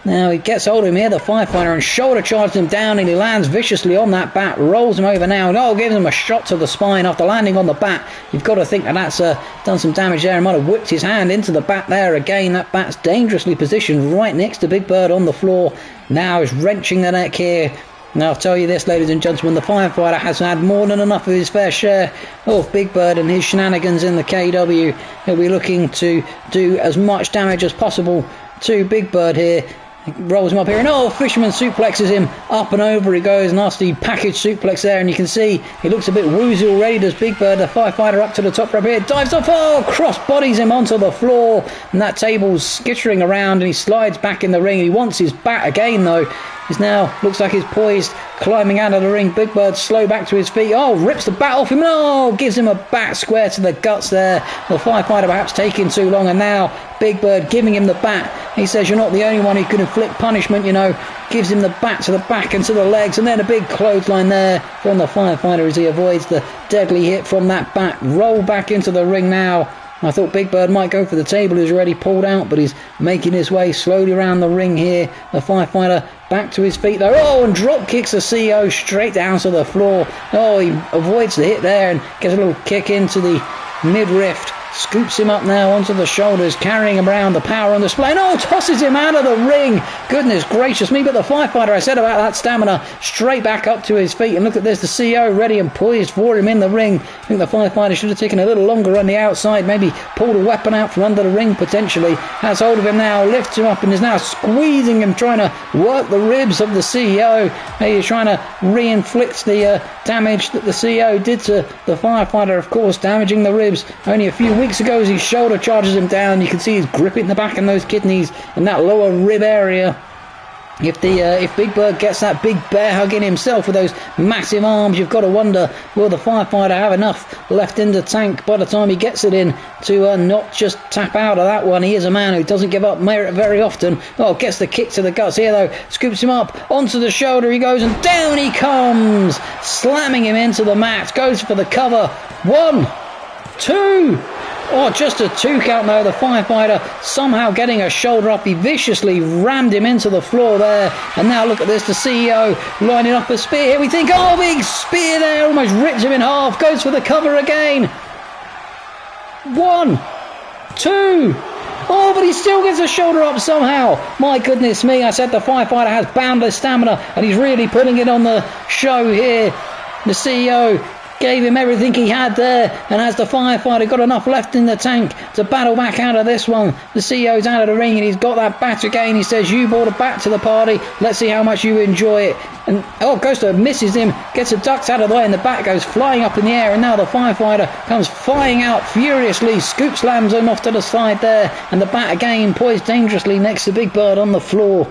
Now he gets hold of him here, the firefighter, and shoulder charges him down, and he lands viciously on that bat, rolls him over now, and gives him a shot to the spine after landing on the bat. You've got to think that that's done some damage there, and might have whipped his hand into the bat there again. That bat's dangerously positioned right next to Big Bird on the floor. Now he's wrenching the neck here. Now I'll tell you this, ladies and gentlemen, the firefighter has had more than enough of his fair share of Big Bird and his shenanigans in the KEW. He'll be looking to do as much damage as possible to Big Bird here. He rolls him up here, and Fisherman suplexes him up and over. He goes, nasty package suplex there, and you can see he looks a bit woozy already, does Big Bird. The firefighter up to the top rope here, dives off, cross bodies him onto the floor, and that table's skittering around, and he slides back in the ring. He wants his bat again though. He's now, looks like he's poised, climbing out of the ring. Big Bird slow back to his feet. Rips the bat off him. Gives him a bat square to the guts there. The firefighter perhaps taking too long, and now Big Bird giving him the bat. He says, "You're not the only one who can inflict punishment, Gives him the bat to the back and to the legs, and then a big clothesline there from the firefighter as he avoids the deadly hit from that bat. Roll back into the ring now. I thought Big Bird might go for the table. He's already pulled out, but he's making his way slowly around the ring here. The firefighter Back to his feet though. Oh, and drop kicks the CEO straight down to the floor. Oh, he avoids the hit there and gets a little kick into the midriff. Scoops him up now onto the shoulders, carrying him around, the power on display. And oh, tosses him out of the ring. Goodness gracious me, but the firefighter, I said about that stamina, straight back up to his feet. And look at this, the CEO ready and poised for him in the ring. I think the firefighter should have taken a little longer on the outside, maybe pulled a weapon out from under the ring potentially. Has hold of him now, lifts him up and is now squeezing him, trying to work the ribs of the CEO. He's trying to re-inflict the damage that the CEO did to the firefighter, of course, damaging the ribs only a few weeks ago as his shoulder charges him down. You can see he's gripping the back and those kidneys and that lower rib area. If Big Bird gets that big bear hug in himself with those massive arms, you've got to wonder, will the firefighter have enough left in the tank by the time he gets it in to not just tap out of that one. He is a man who doesn't give up very often. Oh, gets the kick to the guts here though, scoops him up onto the shoulder, he goes and down he comes, slamming him into the mat, goes for the cover. 1, 2. Oh, just a 2 count though. The firefighter somehow getting a shoulder up. He viciously rammed him into the floor there. And now look at this, the CEO lining up a spear here. We think, oh, big spear there, almost rips him in half. Goes for the cover again. 1, 2. Oh, but he still gets a shoulder up somehow. My goodness me, I said the firefighter has boundless stamina and he's really putting it on the show here. The CEO gave him everything he had there, and as the firefighter got enough left in the tank to battle back out of this one, the CEO's out of the ring and he's got that bat again. He says, you brought a bat to the party, let's see how much you enjoy it. And oh, goes to misses him, gets a ducks out of the way and the bat goes flying up in the air, and now the firefighter comes flying out furiously, scoop slams him off to the side there, and the bat again poised dangerously next to Big Bird on the floor.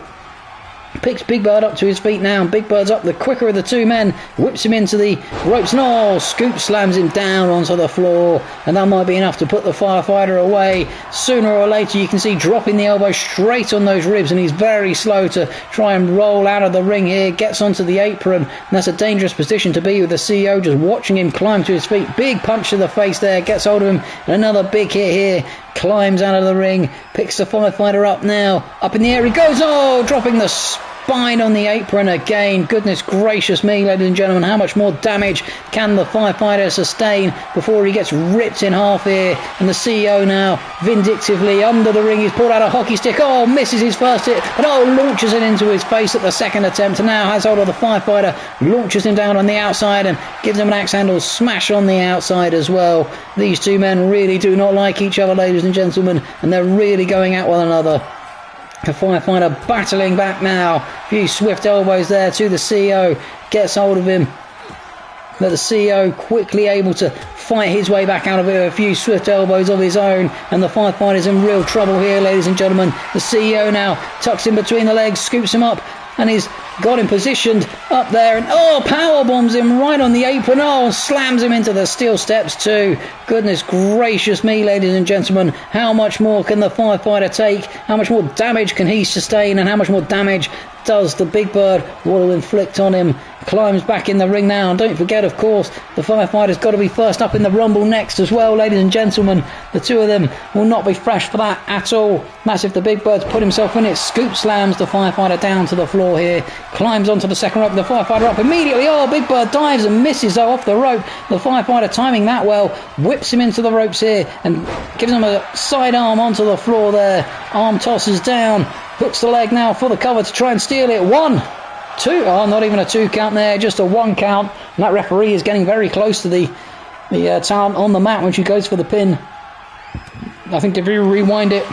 Picks Big Bird up to his feet now. Big Bird's up, the quicker of the two men, whips him into the ropes. No, scoop slams him down onto the floor, and that might be enough to put the firefighter away. Sooner or later you can see dropping the elbow straight on those ribs, and he's very slow to try and roll out of the ring here. Gets onto the apron, and that's a dangerous position to be with the CEO just watching him climb to his feet. Big punch to the face there, gets hold of him, and another big hit here. Climbs out of the ring, picks the firefighter up now, up in the air he goes, oh, dropping the spine on the apron again. Goodness gracious me, ladies and gentlemen, how much more damage can the firefighter sustain before he gets ripped in half here? And the CEO now vindictively under the ring, he's pulled out a hockey stick, oh, misses his first hit, but oh, launches it into his face at the second attempt, and now has hold of the firefighter, launches him down on the outside and gives him an axe handle smash on the outside as well. These two men really do not like each other, ladies and gentlemen, and they're really going at one another. The firefighter battling back now. A few swift elbows there to the CEO. Gets hold of him. But the CEO quickly able to fight his way back out of it with a few swift elbows of his own. And the firefighter's in real trouble here, ladies and gentlemen. The CEO now tucks him between the legs, scoops him up, and he's got him positioned up there, and oh, power bombs him right on the apron. Oh, slams him into the steel steps too. Goodness gracious me, ladies and gentlemen, how much more can the firefighter take? How much more damage can he sustain, and how much more damage does the Big Bird want to inflict on him? Climbs back in the ring now, and don't forget, of course, the firefighter's got to be first up in the Rumble next as well, ladies and gentlemen. The two of them will not be fresh for that at all. That's if the Big Bird's put himself in it. Scoop slams the firefighter down to the floor here, climbs onto the second rope, the firefighter up immediately. Oh, Big Bird dives and misses though off the rope. The firefighter timing that well, whips him into the ropes here and gives him a side arm onto the floor there. Arm tosses down, hooks the leg now for the cover to try and steal it. 1, 2, oh, not even a 2 count there, just a 1 count. And that referee is getting very close to the talent on the mat when she goes for the pin. I think if you rewind it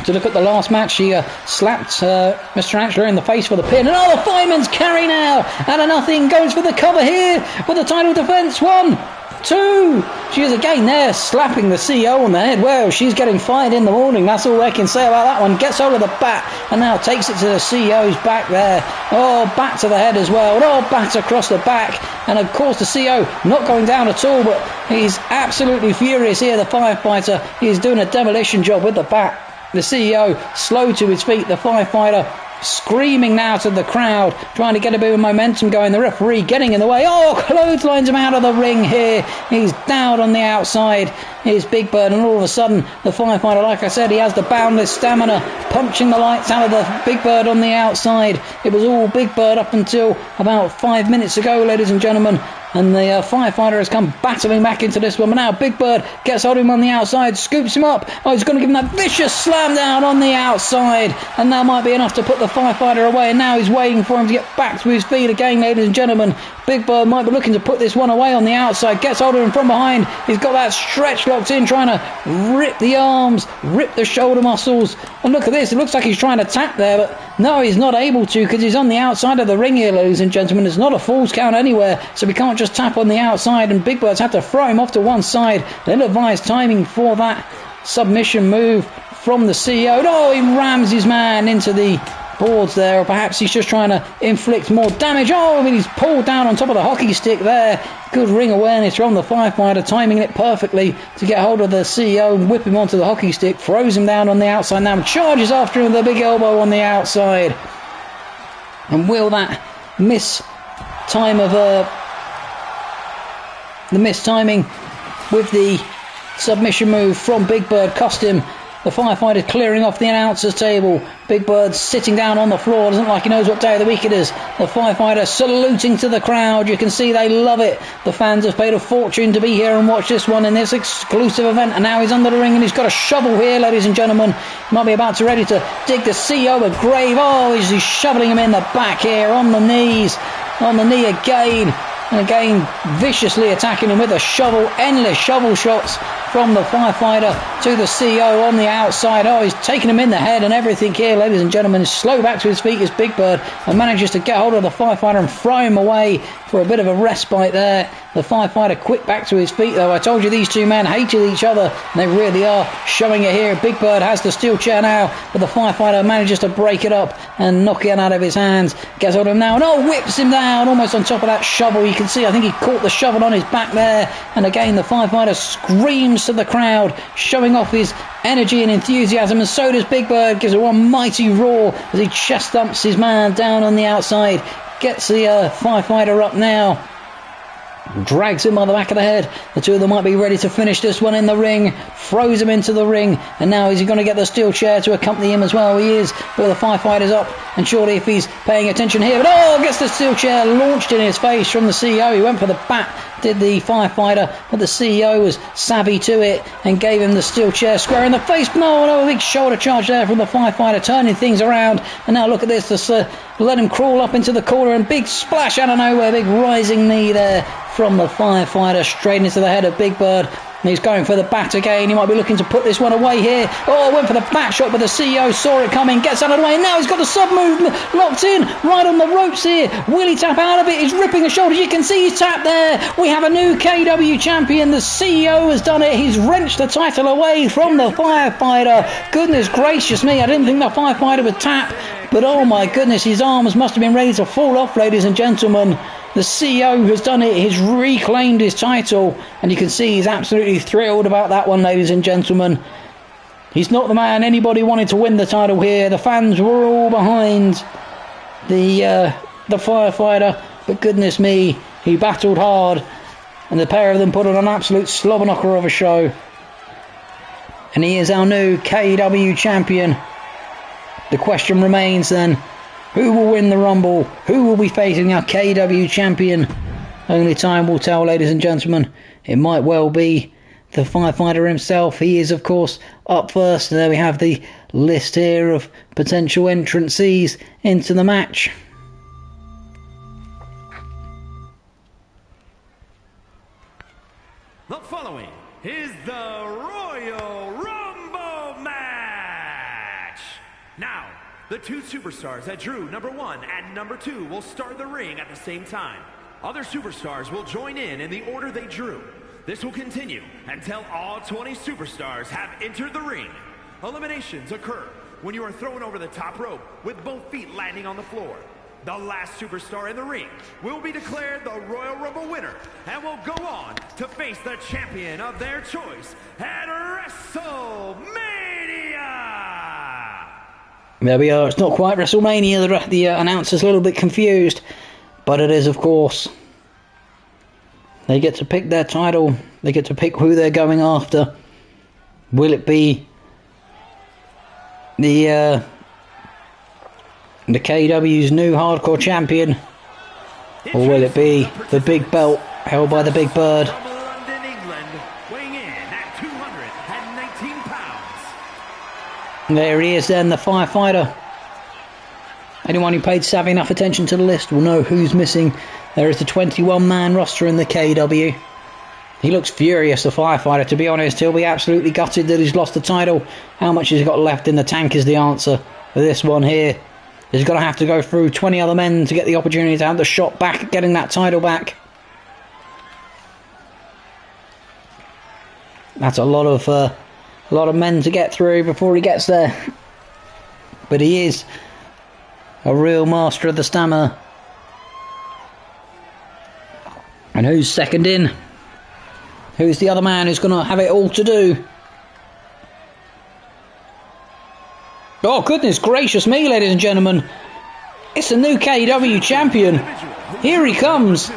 to look at the last match, she slapped Mr. Antler in the face for the pin. And oh, the fireman's carry now, and a nothing, goes for the cover here with the title defence. 1, 2. She is again there slapping the CEO on the head. Well, she's getting fired in the morning, that's all I can say about that one. Gets hold of the bat and now takes it to the CEO's back there. Oh, bat to the head as well. Oh, bat across the back. And of course the CEO not going down at all, but he's absolutely furious here. The firefighter is doing a demolition job with the bat. The CEO slow to his feet. The firefighter screaming now to the crowd, trying to get a bit of momentum going. The referee getting in the way. Oh, clotheslines him out of the ring here. He's down on the outside. Here's Big Bird, and all of a sudden, the firefighter, like I said, he has the boundless stamina, punching the lights out of the Big Bird on the outside. It was all Big Bird up until about 5 minutes ago, ladies and gentlemen. And the firefighter has come battling back into this one. But now Big Bird gets hold of him on the outside, scoops him up. Oh, he's going to give him that vicious slam down on the outside. And that might be enough to put the firefighter away. And now he's waiting for him to get back to his feet again, ladies and gentlemen. Big Bird might be looking to put this one away on the outside. Gets hold of him from behind. He's got that stretch locked in, trying to rip the arms, rip the shoulder muscles. And look at this. It looks like he's trying to tap there. But no, he's not able to, because he's on the outside of the ring here, ladies and gentlemen. There's not a falls count anywhere. So we can't just tap on the outside, and Big Bird's had to throw him off to one side. Ill-advised timing for that submission move from the CEO. Oh, he rams his man into the boards there, or perhaps he's just trying to inflict more damage. Oh, I mean, he's pulled down on top of the hockey stick there. Good ring awareness from the firefighter, timing it perfectly to get hold of the CEO and whip him onto the hockey stick. Throws him down on the outside now and charges after him with a big elbow on the outside. And will that the mistiming with the submission move from Big Bird cost him? The firefighter clearing off the announcer's table. Big Bird sitting down on the floor, doesn't like he knows what day of the week it is. The firefighter saluting to the crowd. You can see they love it. The fans have paid a fortune to be here and watch this one in this exclusive event. And now he's under the ring and he's got a shovel here, ladies and gentlemen. He might be about to ready to dig the CEO a grave. Oh, he's shoveling him in the back here, on the knees. On the knee again. And again, viciously attacking him with a shovel. Endless shovel shots from the firefighter to the CEO on the outside. Oh, he's taking him in the head and everything here, ladies and gentlemen. He's slow back to his feet as Big Bird and manages to get hold of the firefighter and throw him away for a bit of a respite there. The firefighter quick back to his feet, though. I told you these two men hated each other, and they really are showing it here. Big Bird has the steel chair now, but the firefighter manages to break it up and knock it out of his hands. Gets hold of him now, and oh, whips him down almost on top of that shovel. You can see, I think he caught the shovel on his back there. And again, the firefighter screams to the crowd, showing off his energy and enthusiasm, and so does Big Bird. Gives it one mighty roar as he chest thumps his man down on the outside. Gets the firefighter up now. Drags him by the back of the head. The two of them might be ready to finish this one in the ring. Throws him into the ring. And now is he going to get the steel chair to accompany him as well? He is. But the firefighter's up. And surely if he's paying attention here. But oh, gets the steel chair launched in his face from the CEO. He went for the bat, did the firefighter. But the CEO was savvy to it and gave him the steel chair square in the face. No, a big shoulder charge there from the firefighter, turning things around. And now look at this. Let him crawl up into the corner, and big splash out of nowhere. Big rising knee there from the firefighter straight into the head of Big Bird. And he's going for the bat again. He might be looking to put this one away here. Oh, went for the bat shot, but the CEO saw it coming, gets out of the way. Now he's got the sub movement locked in, right on the ropes here. Will he tap out of it? He's ripping the shoulders. You can see he's tapped there. We have a new KEW champion. The CEO has done it. He's wrenched the title away from the firefighter. Goodness gracious me, I didn't think the firefighter would tap. But oh my goodness, his arms must have been ready to fall off, ladies and gentlemen. The CEO has done it. He's reclaimed his title. And you can see he's absolutely thrilled about that one, ladies and gentlemen. He's not the man anybody wanted to win the title here. The fans were all behind the firefighter. But goodness me, he battled hard. And the pair of them put on an absolute slobber knocker of a show. And he is our new KEW champion. The question remains then, who will win the Rumble? Who will be facing our KEW champion? Only time will tell, ladies and gentlemen. It might well be the firefighter himself. He is, of course, up first. And there we have the list here of potential entrancees into the match. The following is the Royal Rumble match. Now, the two superstars that drew number 1 and number 2 will start the ring at the same time. Other superstars will join in the order they drew. This will continue until all 20 superstars have entered the ring. Eliminations occur when you are thrown over the top rope with both feet landing on the floor. The last superstar in the ring will be declared the Royal Rumble winner and will go on to face the champion of their choice at WrestleMania. There we are. It's not quite WrestleMania. The announcer's a little bit confused, but it is, of course. They get to pick their title. They get to pick who they're going after. Will it be the KEW's new hardcore champion, or will it be the big belt held by the Big Bird? From London, England, weighing in at 219 pounds. There he is then, the firefighter. Anyone who paid savvy enough attention to the list will know who's missing. There is the 21-man roster in the KEW. He looks furious, the firefighter, to be honest. He'll be absolutely gutted that he's lost the title. How much has he got left in the tank is the answer for this one here. He's going to have to go through 20 other men to get the opportunity to have the shot back at getting that title back. That's a lot of men to get through before he gets there. But he is a real master of the stamina. And who's second in? Who's the other man who's going to have it all to do? Oh, goodness gracious me, ladies and gentlemen. It's the new KEW champion. Here he comes.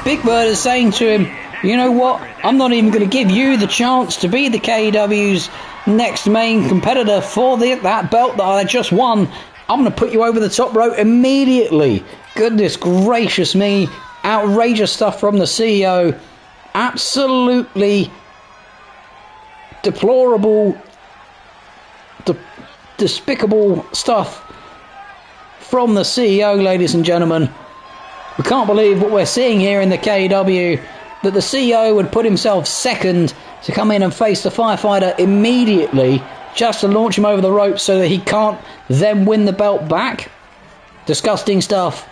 Big Bird is saying to him, you know what? I'm not even going to give you the chance to be the KEW's next main competitor for that belt that I just won. I'm going to put you over the top rope immediately. Goodness gracious me. Outrageous stuff from the CEO. Absolutely deplorable, despicable stuff from the CEO, ladies and gentlemen. We can't believe what we're seeing here in the KEW, that the CEO would put himself second to come in and face the firefighter immediately just to launch him over the ropes so that he can't then win the belt back. Disgusting stuff.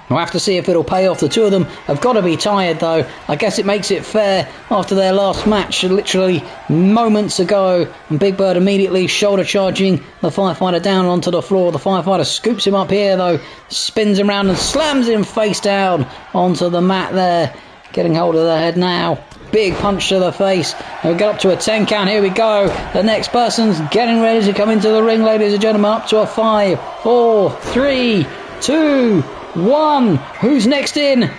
We'll have to see if it'll pay off. The two of them have got to be tired, though. I guess it makes it fair after their last match literally moments ago. And Big Bird immediately shoulder charging the firefighter down onto the floor. The firefighter scoops him up here, though, spins him around and slams him face down onto the mat there. Getting hold of the head now. Big punch to the face. We'll get up to a 10 count. Here we go. The next person's getting ready to come into the ring, ladies and gentlemen. Up to a 5, 4, 3, 2, 1. Who's next in?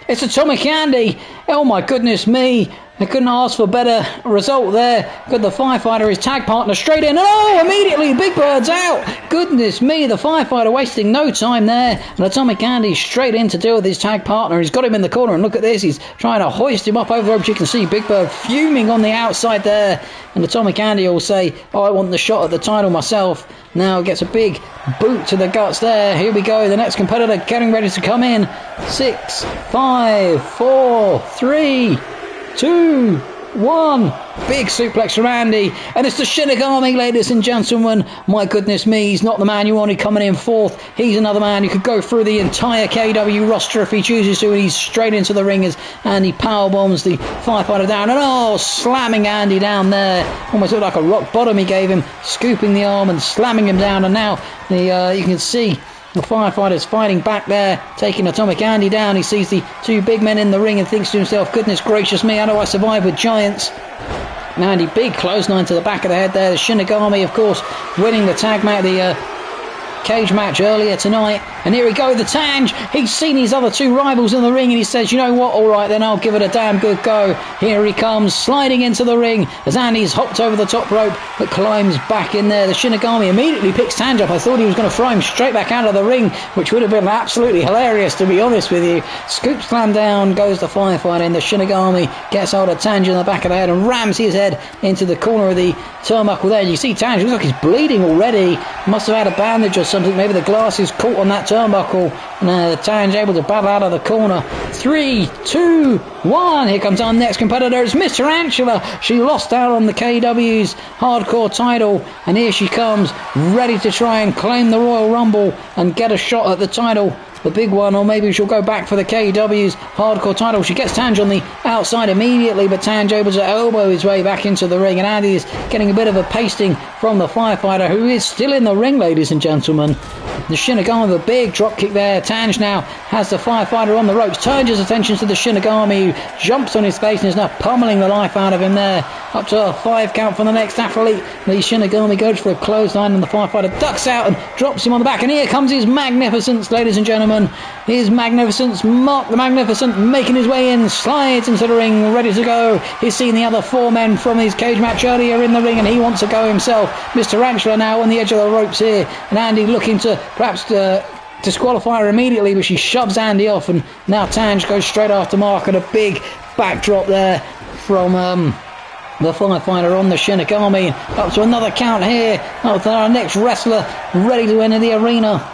It's Atomic Andy. Oh my goodness me. They couldn't ask for a better result there. Got the firefighter, his tag partner, straight in. Oh, immediately Big Bird's out. Goodness me, the firefighter wasting no time there. And Atomic Andy straight in to deal with his tag partner. He's got him in the corner, and look at this. He's trying to hoist him up over the ropes. You can see Big Bird fuming on the outside there. And Atomic Andy will say, oh, I want the shot at the title myself. Now gets a big boot to the guts there. Here we go. The next competitor getting ready to come in. 6, 5, 4, 3, 2, 1. Big suplex from Andy. And it's the Shinigami, ladies and gentlemen. My goodness me, he's not the man you wanted coming in fourth. He's another man who could go through the entire KEW roster if he chooses to. And he's straight into the ring as Andy powerbombs the firefighter down. And oh, slamming Andy down there. Almost looked like a rock bottom he gave him. Scooping the arm and slamming him down. And now you can see the firefighter's fighting back there, taking Atomic Andy down. He sees the two big men in the ring and thinks to himself, goodness gracious me, how do I survive with giants? And Andy, big clothesline to the back of the head there. The Shinigami, of course, winning the tag match, the cage match earlier tonight. And here we go, the Tange. He's seen his other two rivals in the ring and he says, you know what, alright then, I'll give it a damn good go. Here he comes, sliding into the ring as Andy's hopped over the top rope but climbs back in there. The Shinigami immediately picks Tange up. I thought he was going to throw him straight back out of the ring, which would have been absolutely hilarious, to be honest with you. Scoop slam down goes the firefighter, and the Shinigami gets hold of Tange in the back of the head and rams his head into the corner of the turnbuckle there. You see Tange, looks like he's bleeding already. Must have had a bandage or something. Maybe the glass is caught on that turnbuckle. And Tange able to battle out of the corner. 3, 2, 1. Here comes our next competitor. It's Miss Tarantula. She lost out on the KEW's hardcore title, and here she comes, ready to try and claim the Royal Rumble and get a shot at the title, the big one. Or maybe she'll go back for the KEW's hardcore title. She gets Tange on the outside immediately, but Tange able to elbow his way back into the ring, and Andy is getting a bit of a pasting from the firefighter, who is still in the ring, ladies and gentlemen. The Shinigami with a big drop kick there. Tanj now has the firefighter on the ropes, turns his attention to the Shinigami, who jumps on his face and is now pummeling the life out of him there. Up to a 5 count from the next athlete. The Shinigami goes for a clothesline and the firefighter ducks out and drops him on the back. And here comes his magnificence, ladies and gentlemen. His magnificence, Mark the Magnificent, making his way in, slides into the ring, ready to go. He's seen the other 4 men from his cage match earlier in the ring and he wants to go himself. Mr. Tarantula now on the edge of the ropes here, and Andy looking to perhaps disqualify her immediately, but she shoves Andy off, and now Tanj goes straight after Mark, and a big backdrop there from the firefighter on the Shinigami. Up to another count here. Up to our next wrestler ready to enter the arena.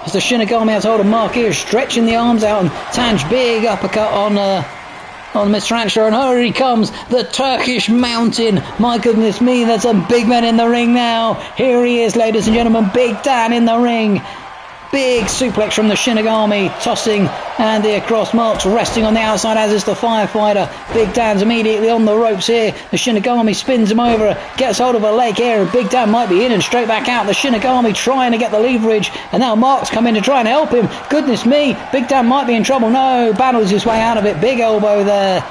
As the Shinigami has hold of Mark here, stretching the arms out, and Tanj big uppercut on Mr. Tarantula, and here he comes, the Turkish Mountain. My goodness me, there's some big men in the ring now. Here he is, ladies and gentlemen, Big Dan in the ring. Big suplex from the Shinigami, tossing Andy across. Mark's resting on the outside, as is the firefighter. Big Dan's immediately on the ropes here. The Shinigami spins him over, gets hold of a leg here, and Big Dan might be in and straight back out. The Shinigami trying to get the leverage, and now Mark's come in to try and help him. Goodness me, Big Dan might be in trouble. No, battles his way out of it. Big elbow there.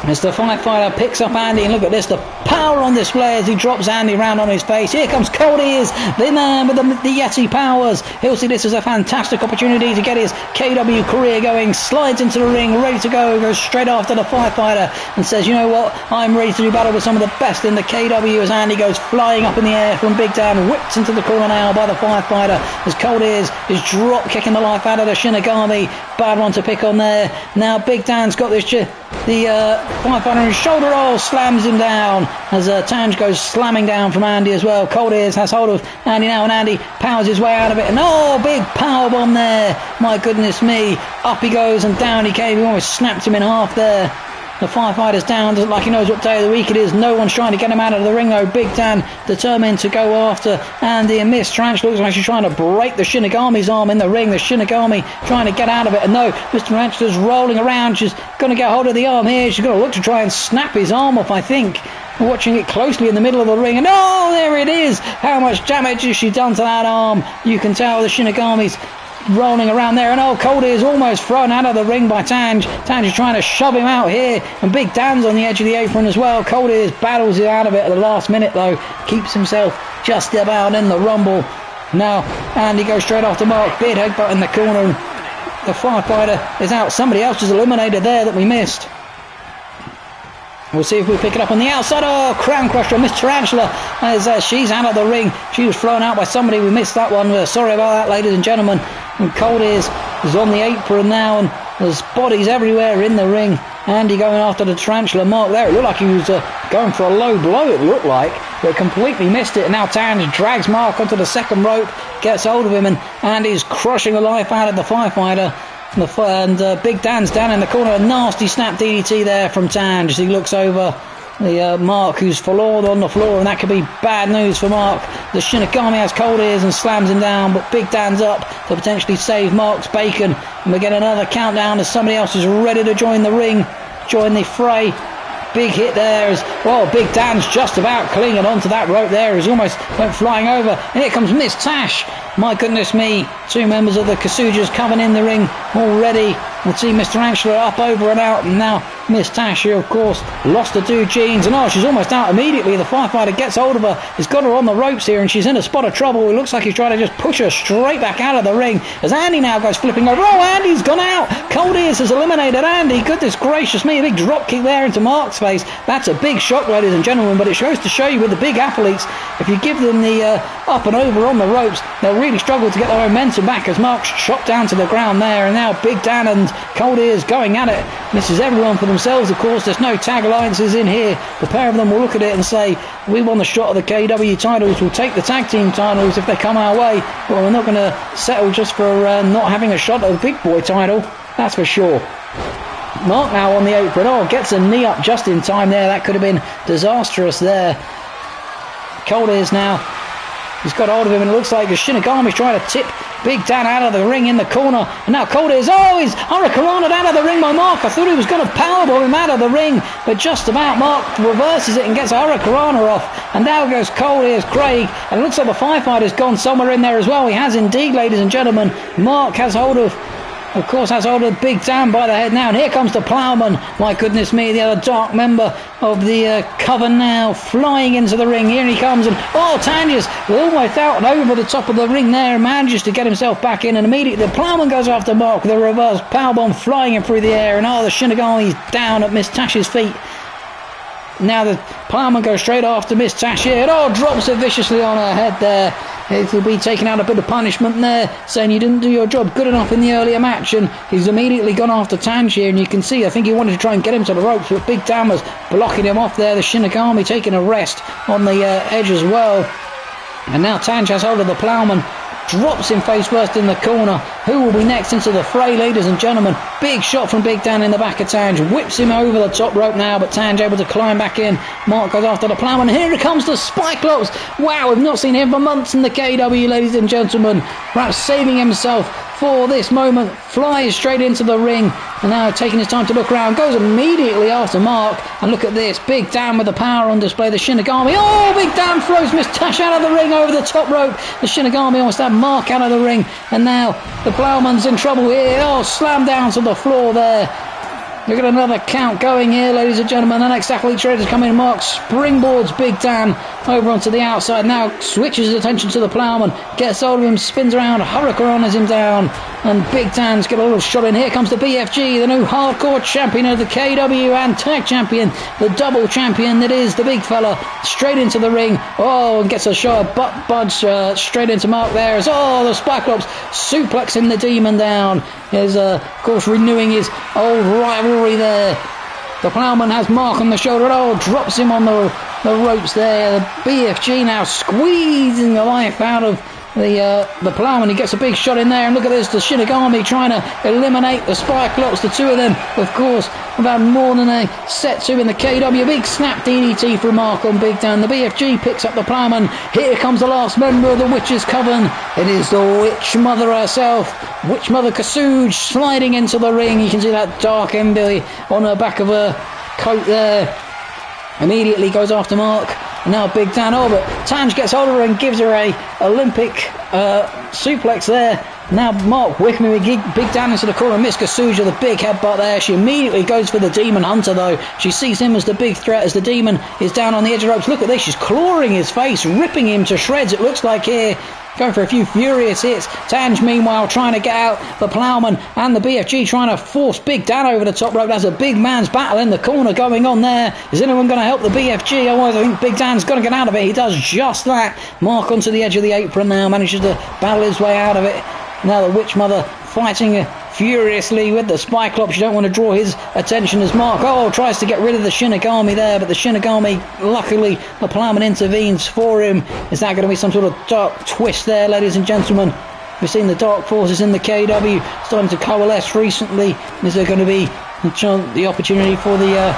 As the firefighter picks up Andy, and look at this, the power on display as he drops Andy round on his face. Here comes Cold Ears, the man with the Yeti powers. He'll see this as a fantastic opportunity to get his KW career going. Slides into the ring, ready to go, goes straight after the firefighter and says, you know what, I'm ready to do battle with some of the best in the KW, as Andy goes flying up in the air from Big Dan, whipped into the corner now by the firefighter, as Cold Ears is drop kicking the life out of the Shinigami. Bad one to pick on there. Now Big Dan's got this, the firefighter on his shoulder roll, slams him down as Tanj goes slamming down from Andy as well. Cold Ears has hold of Andy now, and Andy powers his way out of it, and oh, big power bomb there. My goodness me, up he goes and down he came. He almost snapped him in half there. The firefighter's down, doesn't like he knows what day of the week it is. No one's trying to get him out of the ring though. Big Dan determined to go after Andy, and Miss Tarantula looks like she's trying to break the Shinigami's arm in the ring. The Shinigami trying to get out of it, and no, Mr. Tarantula's rolling around. She's going to get hold of the arm here. She's going to look to try and snap his arm off, I think. We're watching it closely in the middle of the ring, and oh, there it is. How much damage has she done to that arm? You can tell the Shinigami's rolling around there, and oh, Cold is almost thrown out of the ring by Tanj. Tanj is trying to shove him out here, and Big Dan's on the edge of the apron as well. Cold is battles it out of it at the last minute though, keeps himself just about in the rumble. Now Andy goes straight after Mark, big headbutt in the corner. The firefighter is out. Somebody else is eliminated there that we missed. We'll see if we pick it up on the outside. Oh, crown crusher on Miss Tarantula as she's out of the ring. She was thrown out by somebody. We missed that one. Sorry about that, ladies and gentlemen. And Cold is on the apron now, and there's bodies everywhere in the ring. Andy going after the Tarantula. Mark there, it looked like he was going for a low blow, it looked like, but completely missed it. And now Tanj drags Mark onto the second rope, gets hold of him, and Andy's crushing the life out of the firefighter. And Big Dan's down in the corner. A nasty snap DDT there from Tanj as he looks over the Mark, who's forlorn on the floor, and that could be bad news for Mark. The Shinigami has Cold Ears and slams him down, but Big Dan's up to potentially save Mark's bacon, and we get another countdown as somebody else is ready to join the ring, join the fray. Big hit there as well. Big Dan's just about clinging onto that rope there as he almost went flying over. And here comes Miss Tash. My goodness me, 2 members of the Kasujas coming in the ring already. We'll see Mr. Tarantula up, over and out, and now Miss Tash, who of course lost the 2 jeans, and oh, she's almost out immediately. The firefighter gets hold of her, he's got her on the ropes here, and she's in a spot of trouble. It looks like he's trying to just push her straight back out of the ring as Andy now goes flipping over. Oh, Andy's gone out. Cold Ears has eliminated Andy. Goodness gracious me, a big drop kick there into Mark's face. That's a big shock, ladies and gentlemen, but it goes to show you with the big athletes, if you give them the up and over on the ropes, they'll really struggle to get their momentum back as Mark's chopped down to the ground there. And now Big Dan and Cold Ears going at it. This is everyone for themselves, of course. There's no tag alliances in here. The pair of them will look at it and say, we won the shot of the KEW titles, we'll take the tag team titles if they come our way, but we're not going to settle just for not having a shot at the big boy title, that's for sure. Mark now on the apron. Oh, gets a knee up just in time there. That could have been disastrous there. Cold Ears now, he's got hold of him, and it looks like the Shinigami's trying to tip Big Dan out of the ring in the corner. And now Cold Ears. Oh, he's hurricaned out of the ring by Mark. I thought he was going to powerbomb him out of the ring, but just about Mark reverses it and gets a hurricane off. And now goes Cold Ears Craig. And it looks like the firefighter's gone somewhere in there as well. He has indeed, ladies and gentlemen. Mark has hold of course, has hold of Big Dan by the head now. And here comes the Ploughman. My goodness me, the other dark member of the coven now, flying into the ring. Here he comes. And oh, Tanya's almost out and over the top of the ring there. Manages to get himself back in. And immediately the Ploughman goes after Mark with a reverse powerbomb flying him through the air. And oh, the Shinigami's down at Miss Tash's feet. Now the Ploughman goes straight after Miss Tash here. And oh, drops it viciously on her head there. He'll be taking out a bit of punishment there, saying you didn't do your job good enough in the earlier match. And he's immediately gone after Tanj here, and you can see, I think he wanted to try and get him to the ropes, but Big Dan was blocking him off there. The Shinigami taking a rest on the edge as well. And now Tanj has hold of the Ploughman, drops him face first in the corner. Who will be next into the fray, ladies and gentlemen? Big shot from Big Dan in the back of Tanj, whips him over the top rope now, but Tanj able to climb back in. Mark goes after the Ploughman. Here comes the Cyclops. Wow, we've not seen him for months in the KEW, ladies and gentlemen. Perhaps saving himself for this moment, flies straight into the ring, and now taking his time to look around, goes immediately after Mark. And look at this, Big Dan with the power on display. The Shinigami, oh, Big Dan throws Miss Tash out of the ring over the top rope. The Shinigami almost had Mark out of the ring, and now the Ploughman's in trouble here. Oh, slam down to the floor there. Look at another count going here, ladies and gentlemen. The next athlete traders come in. Mark springboards Big Dan over onto the outside. Now switches his attention to the Ploughman. Gets hold of him, spins around, hurricanes him down. And Big Dan's got a little shot in. Here comes the BFG, the new hardcore champion of the KW and tag champion. The double champion that is the big fella. Straight into the ring. Oh, and gets a shot of butt budge straight into Mark there. As oh, the Cyclops suplexing the Demon down. Is of course renewing his old rivalry there. The Ploughman has Mark on the shoulder. Oh, drops him on the ropes there. The BFG now squeezing the life out of the Ploughman. He gets a big shot in there, and look at this, the Shinigami trying to eliminate the Cyclops. The two of them, of course, have had more than a set to in the KW. Big snap DDT from Mark on Big Dan. The BFG picks up the Ploughman. Here comes the last member of the Witch's Coven. It is the Witch Mother herself, Witch Mother Kasuj, sliding into the ring. You can see that dark emblem on her back of her coat there. Immediately goes after Mark. And now Big Dan, oh, but Tanj gets hold of her and gives her a Olympic suplex there. Now Mark Wickman with Big Dan into the corner. Miss Kasuja, the big headbutt there. She immediately goes for the Demon Hunter though. She sees him as the big threat as the Demon is down on the edge of the ropes. Look at this, she's clawing his face, ripping him to shreds, it looks like here. Going for a few furious hits. Tanj, meanwhile, trying to get out the Ploughman, and the BFG trying to force Big Dan over the top rope. There's a big man's battle in the corner going on there. Is anyone going to help the BFG? Otherwise, I think Big Dan's going to get out of it. He does just that. Mark onto the edge of the apron now, manages to battle his way out of it. Now the Witch Mother fighting furiously with the Cyclops. You don't want to draw his attention as Mark tries to get rid of the Shinigami there, but the Shinigami, luckily the Ploughman intervenes for him. Is that going to be some sort of dark twist there, ladies and gentlemen? We've seen the dark forces in the KW starting to coalesce recently. Is there going to be the opportunity for the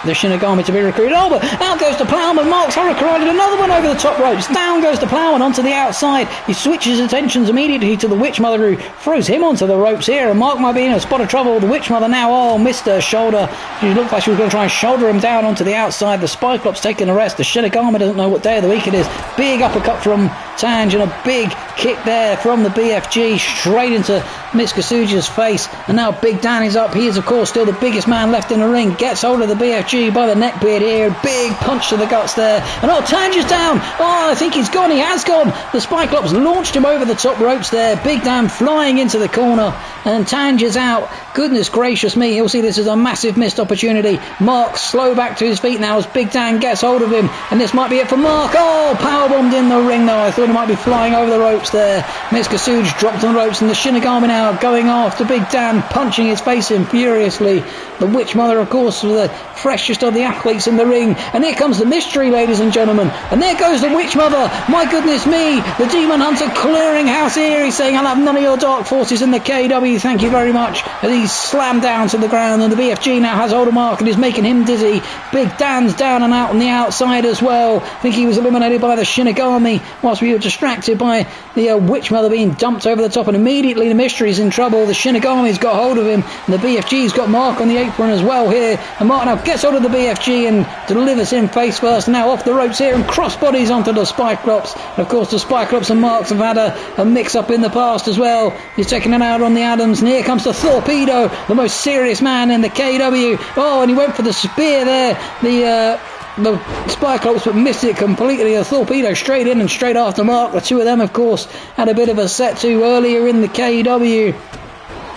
Shinigami to be recruited? Oh, but out goes the Ploughman. Mark's hurricaned another one over the top ropes. Down goes the Ploughman onto the outside. He switches his attentions immediately to the Witch Mother, who throws him onto the ropes here. And Mark might be in a spot of trouble. The Witch Mother now, missed her shoulder. She looked like she was going to try and shoulder him down onto the outside. The Cyclops taking a rest. The Shinigami doesn't know what day of the week it is. Big uppercut from Tanj and a big kick there from the BFG straight into Miss Kasuja's face. And now Big Dan is up. He is, of course, still the biggest man left in the ring. Gets hold of the BFG by the neckbeard here. Big punch to the guts there. And Tanj is down. I think he's gone. He has gone. The Cyclops launched him over the top ropes there. Big Dan flying into the corner. And Tanj is out. Goodness gracious me. He'll see this as a massive missed opportunity. Mark slow back to his feet now as Big Dan gets hold of him. And this might be it for Mark. Powerbombed in the ring though. I thought he might be flying over the ropes there. Miss Kasuj dropped on the ropes, and the Shinigami now going after Big Dan, punching his face in furiously. The Witch Mother, of course, was the freshest of the athletes in the ring. And here comes the mystery, ladies and gentlemen. And there goes the Witch Mother. My goodness me. The Demon Hunter clearing house here. He's saying, I'll have none of your dark forces in the KW. Shinigami, thank you very much. And he's slammed down to the ground, and the BFG now has hold of Mark and is making him dizzy. Big Dan's down and out on the outside as well. I think he was eliminated by the Shinigami whilst we were distracted by the Witch Mother being dumped over the top, and immediately the Mystery's in trouble. The Shinigami's got hold of him, and the BFG's got Mark on the apron as well here. And Mark now gets hold of the BFG and delivers him face first. Now off the ropes here and crossbodies onto the Cyclops. Of course, the Cyclops and Marks have had a mix-up in the past as well. He's taking it out on the Adams, and here comes the Torpedo, the most serious man in the KEW. Oh, and he went for the spear there. The Cyclops, but missed it completely. A Torpedo straight in and straight after Mark. The two of them, of course, had a bit of a set to earlier in the KEW.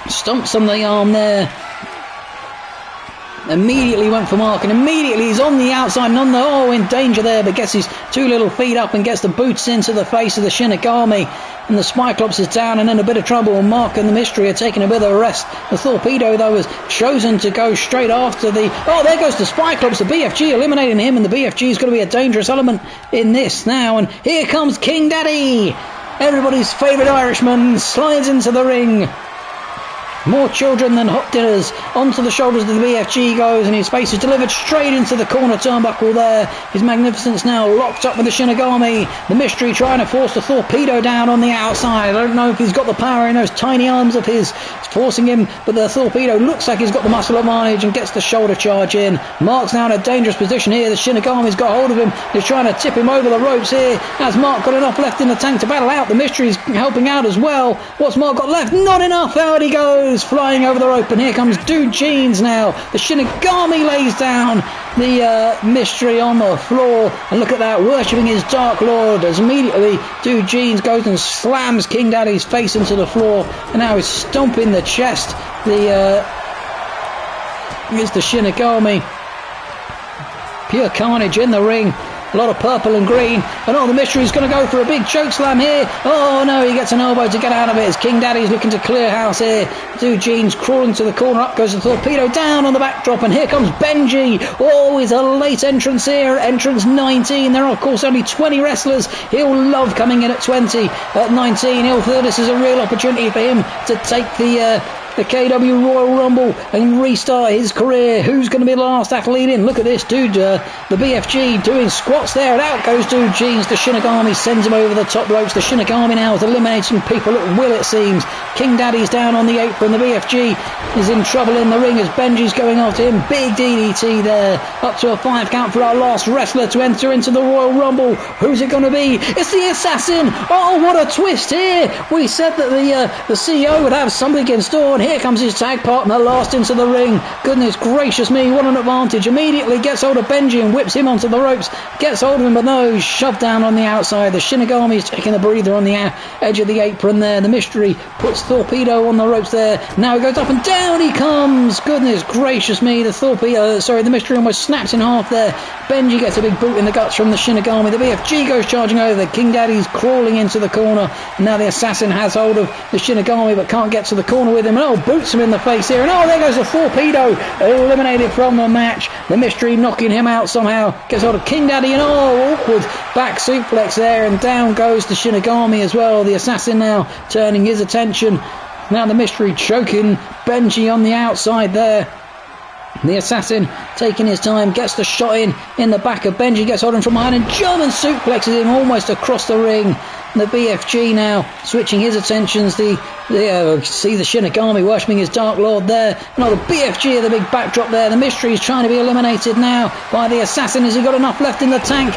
Stumps on the arm there. Immediately went for Mark, and immediately he's on the outside and in danger there, but gets his two little feet up and gets the boots into the face of the Shinigami, and the Cyclops is down and in a bit of trouble, and Mark and the Mystery are taking a bit of a rest. The Torpedo, though, was chosen to go straight after there goes the Cyclops, the BFG eliminating him, and the BFG is going to be a dangerous element in this now, and here comes King Daddy, everybody's favourite Irishman, slides into the ring. More children than hot dinners. Onto the shoulders of the BFG goes, and his face is delivered straight into the corner turnbuckle there. His Magnificence now locked up with the Shinigami. The Mystery trying to force the Torpedo down on the outside. I don't know if he's got the power in those tiny arms of his. It's forcing him, but the Torpedo looks like he's got the muscle advantage and gets the shoulder charge in. Mark's now in a dangerous position here. The Shinigami's got hold of him. He's trying to tip him over the ropes here. Has Mark got enough left in the tank to battle out? The Mystery's helping out as well. What's Mark got left? Not enough. Out he goes, flying over the rope, and here comes Dude Jeans now. The Shinigami lays down the Mystery on the floor, and look at that, worshipping his Dark Lord, as immediately Dude Jeans goes and slams King Daddy's face into the floor, and now he's stomping the chest. Here's the Shinigami. Pure carnage in the ring. A lot of purple and green, and the Mystery's going to go for a big choke slam here. Oh no, he gets an elbow to get out of it as King Daddy's looking to clear house here. Dude Jeans crawling to the corner, up goes the Torpedo, down on the backdrop, and here comes Benji. Oh, he's a late entrance here, entrance 19. There are of course only 20 wrestlers. He'll love coming in at 20. At 19, he'll feel this is a real opportunity for him to take the KEW Royal Rumble and restart his career. Who's going to be the last athlete in? Look at this dude, the BFG doing squats there, and out goes Dude Jeans. The Shinigami sends him over the top ropes. The Shinigami now is eliminating people at will, it seems. King Daddy's down on the apron. The BFG is in trouble in the ring as Benji's going after him. Big DDT there. Up to a 5 count for our last wrestler to enter into the Royal Rumble. Who's it going to be? It's the Assassin. Oh, what a twist here. We said that the CEO would have something in store, and here comes his tag partner last into the ring. Goodness gracious me, what an advantage. Immediately gets hold of Benji and whips him onto the ropes. Gets hold of him, but no, he's shoved down on the outside. The Shinigami's taking a breather on the edge of the apron there. The Mystery puts Torpedo on the ropes there. Now he goes up and down he comes. Goodness gracious me, the Mystery almost snaps in half there. Benji gets a big boot in the guts from the Shinigami. The BFG goes charging over. King Daddy's crawling into the corner. And now the Assassin has hold of the Shinigami but can't get to the corner with him. And boots him in the face here. And there goes the Torpedo, eliminated from the match. The Mystery knocking him out somehow. Gets hold of King Daddy, and awkward back suplex there, and down goes the Shinigami as well. The Assassin now turning his attention. Now the Mystery choking Benji on the outside there. The Assassin taking his time, gets the shot in the back of Benji, gets hold of him from behind and German suplexes him almost across the ring. The BFG now switching his attentions. See the Shinigami worshipping his Dark Lord there. The BFG of the big backdrop there. The Mystery is trying to be eliminated now by the Assassin. Has he got enough left in the tank?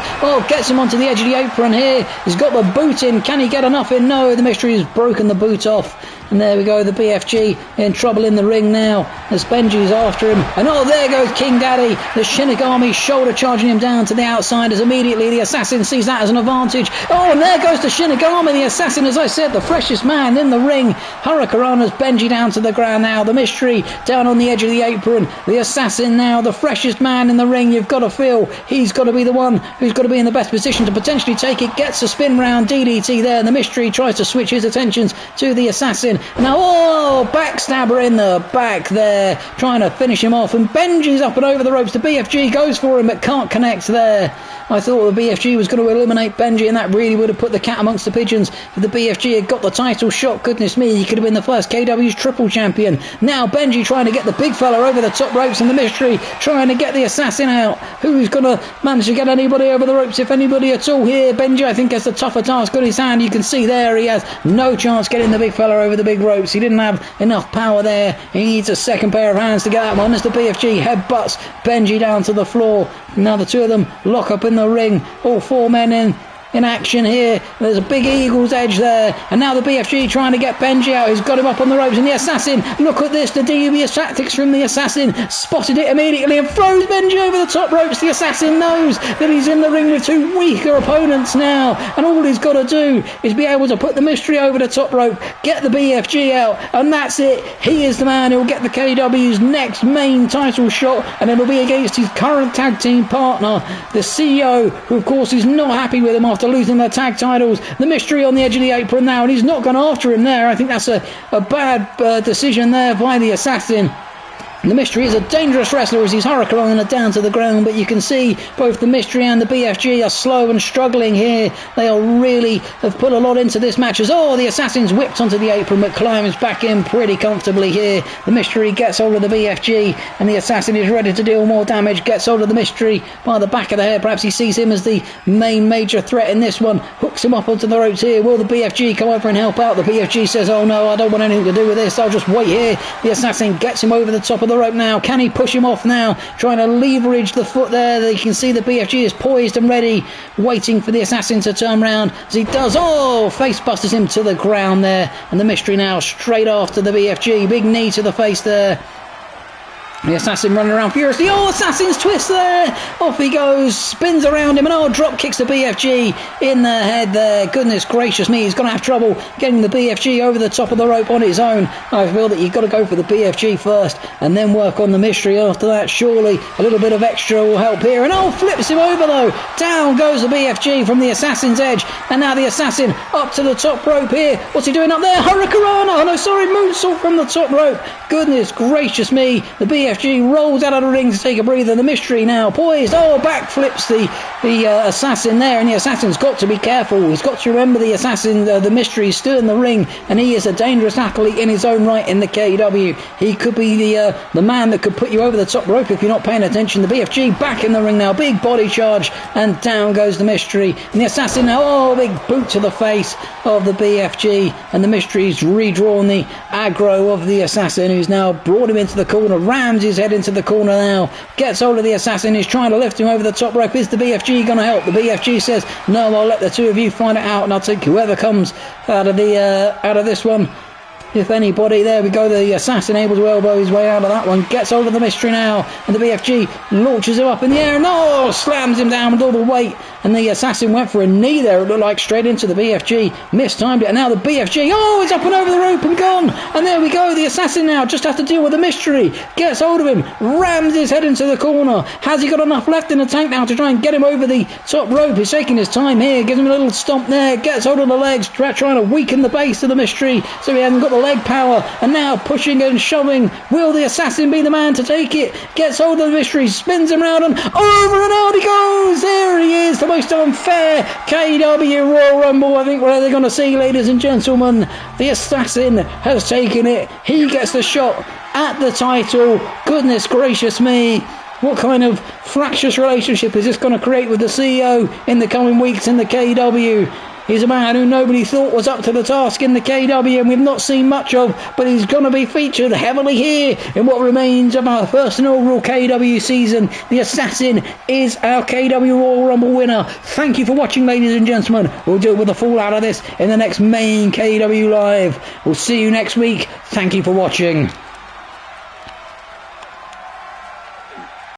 Gets him onto the edge of the apron here. He's got the boot in. Can he get enough in? No, the Mystery has broken the boot off. And there we go, the BFG in trouble in the ring now as Benji's after him. And there goes King Daddy. The Shinigami shoulder charging him down to the outside as immediately the Assassin sees that as an advantage. And there goes the Shinigami. The Assassin, as I said, the freshest man in the ring. Hurricanrana's Benji down to the ground now. The Mystery down on the edge of the apron. The Assassin now, the freshest man in the ring. You've got to feel he's got to be the one who's got to be in the best position to potentially take it. Gets a spin round DDT there. And the Mystery tries to switch his attentions to the Assassin. Now, backstabber in the back there, trying to finish him off. And Benji's up and over the ropes. The BFG goes for him, but can't connect there. I thought the BFG was going to eliminate Benji, and that really would have put the cat amongst the pigeons. If the BFG had got the title shot, goodness me, he could have been the first KW's triple champion. Now Benji trying to get the big fella over the top ropes, and the Mystery trying to get the assassin out. Who's going to manage to get anybody over the ropes, if anybody at all here? Benji, I think, has the tougher task on his hand. You can see there he has no chance getting the big fella over the big ropes. He didn't have enough power there. He needs a second pair of hands to get that one as the BFG headbutts Benji down to the floor. Now the two of them lock up in the ring. All four men in action here. There's a big eagle's edge there, and now the BFG trying to get Benji out. He's got him up on the ropes, and the assassin, look at this, the devious tactics from the assassin, spotted it immediately and throws Benji over the top ropes. The assassin knows that he's in the ring with two weaker opponents now, and all he's got to do is be able to put the Mystery over the top rope, get the BFG out, and that's it. He is the man who will get the KW's next main title shot, and it'll be against his current tag team partner, the CEO, who of course is not happy with him after losing their tag titles. The Mystery on the edge of the apron now, and he's not gone after him there. I think that's a bad decision there by the assassin. The Mystery is a dangerous wrestler as he's hurricaneing it down to the ground, but you can see both the Mystery and the BFG are slow and struggling here. They are really have put a lot into this match as the assassin's whipped onto the apron but climbs back in pretty comfortably here. The Mystery gets hold of the BFG and the assassin is ready to deal more damage, gets hold of the Mystery by the back of the head. Perhaps he sees him as the main major threat in this one, hooks him up onto the ropes here. Will the BFG come over and help out? The BFG says, oh no, I don't want anything to do with this, I'll just wait here. The assassin gets him over the top of the rope now. Can he push him off now? Trying to leverage the foot there. You can see the BFG is poised and ready, waiting for the assassin to turn round. As he does, face busters him to the ground there. And the Mystery now straight after the BFG. Big knee to the face there. The assassin running around furiously. Assassin's twist there. Off he goes. Spins around him and drop kicks the BFG in the head there. Goodness gracious me. He's going to have trouble getting the BFG over the top of the rope on his own. I feel that you've got to go for the BFG first and then work on the Mystery after that. Surely a little bit of extra will help here. And flips him over though. Down goes the BFG from the assassin's edge. And now the assassin up to the top rope here. What's he doing up there? Hurricanrana. Moonsault from the top rope. Goodness gracious me. The BFG rolls out of the ring to take a breather. The Mystery now poised. Back flips the assassin there, and the assassin's got to be careful. He's got to remember the assassin, the Mystery, is still in the ring, and he is a dangerous athlete in his own right in the KEW. He could be the man that could put you over the top rope if you're not paying attention. The BFG back in the ring now, big body charge, and down goes the Mystery. And the assassin now, big boot to the face of the BFG, and the Mystery's redrawn the aggro of the assassin, who's now brought him into the corner, rams his head into the corner now, gets hold of the assassin, he's trying to lift him over the top rope. Is the BFG going to help? The BFG says, no, I'll let the two of you find it out, and I'll take whoever comes out of this one. If anybody, there we go, the assassin able to elbow his way out of that one, gets hold of the Mystery now, and the BFG launches him up in the air, and slams him down with all the weight, and the assassin went for a knee there, it looked like straight into the BFG, mistimed it, and now the BFG, it's up and over the rope and gone, and there we go, the assassin now just has to deal with the Mystery, gets hold of him, rams his head into the corner. Has he got enough left in the tank now to try and get him over the top rope? He's taking his time here, gives him a little stomp there, gets hold of the legs, trying to weaken the base of the Mystery, so he hasn't got the leg power, and now pushing and shoving. Will the assassin be the man to take it? Gets hold of the Mystery, spins him round, and over and out he goes. There he is, the most unfair KEW Royal Rumble I think we're ever going to see, ladies and gentlemen. The assassin has taken it. He gets the shot at the title. Goodness gracious me. What kind of fractious relationship is this going to create with the CEO in the coming weeks in the KEW? He's a man who nobody thought was up to the task in the KEW, and we've not seen much of, but he's going to be featured heavily here in what remains of our first inaugural KEW season. The assassin is our KEW Royal Rumble winner. Thank you for watching, ladies and gentlemen. We'll deal with the fallout of this in the next main KEW Live. We'll see you next week. Thank you for watching.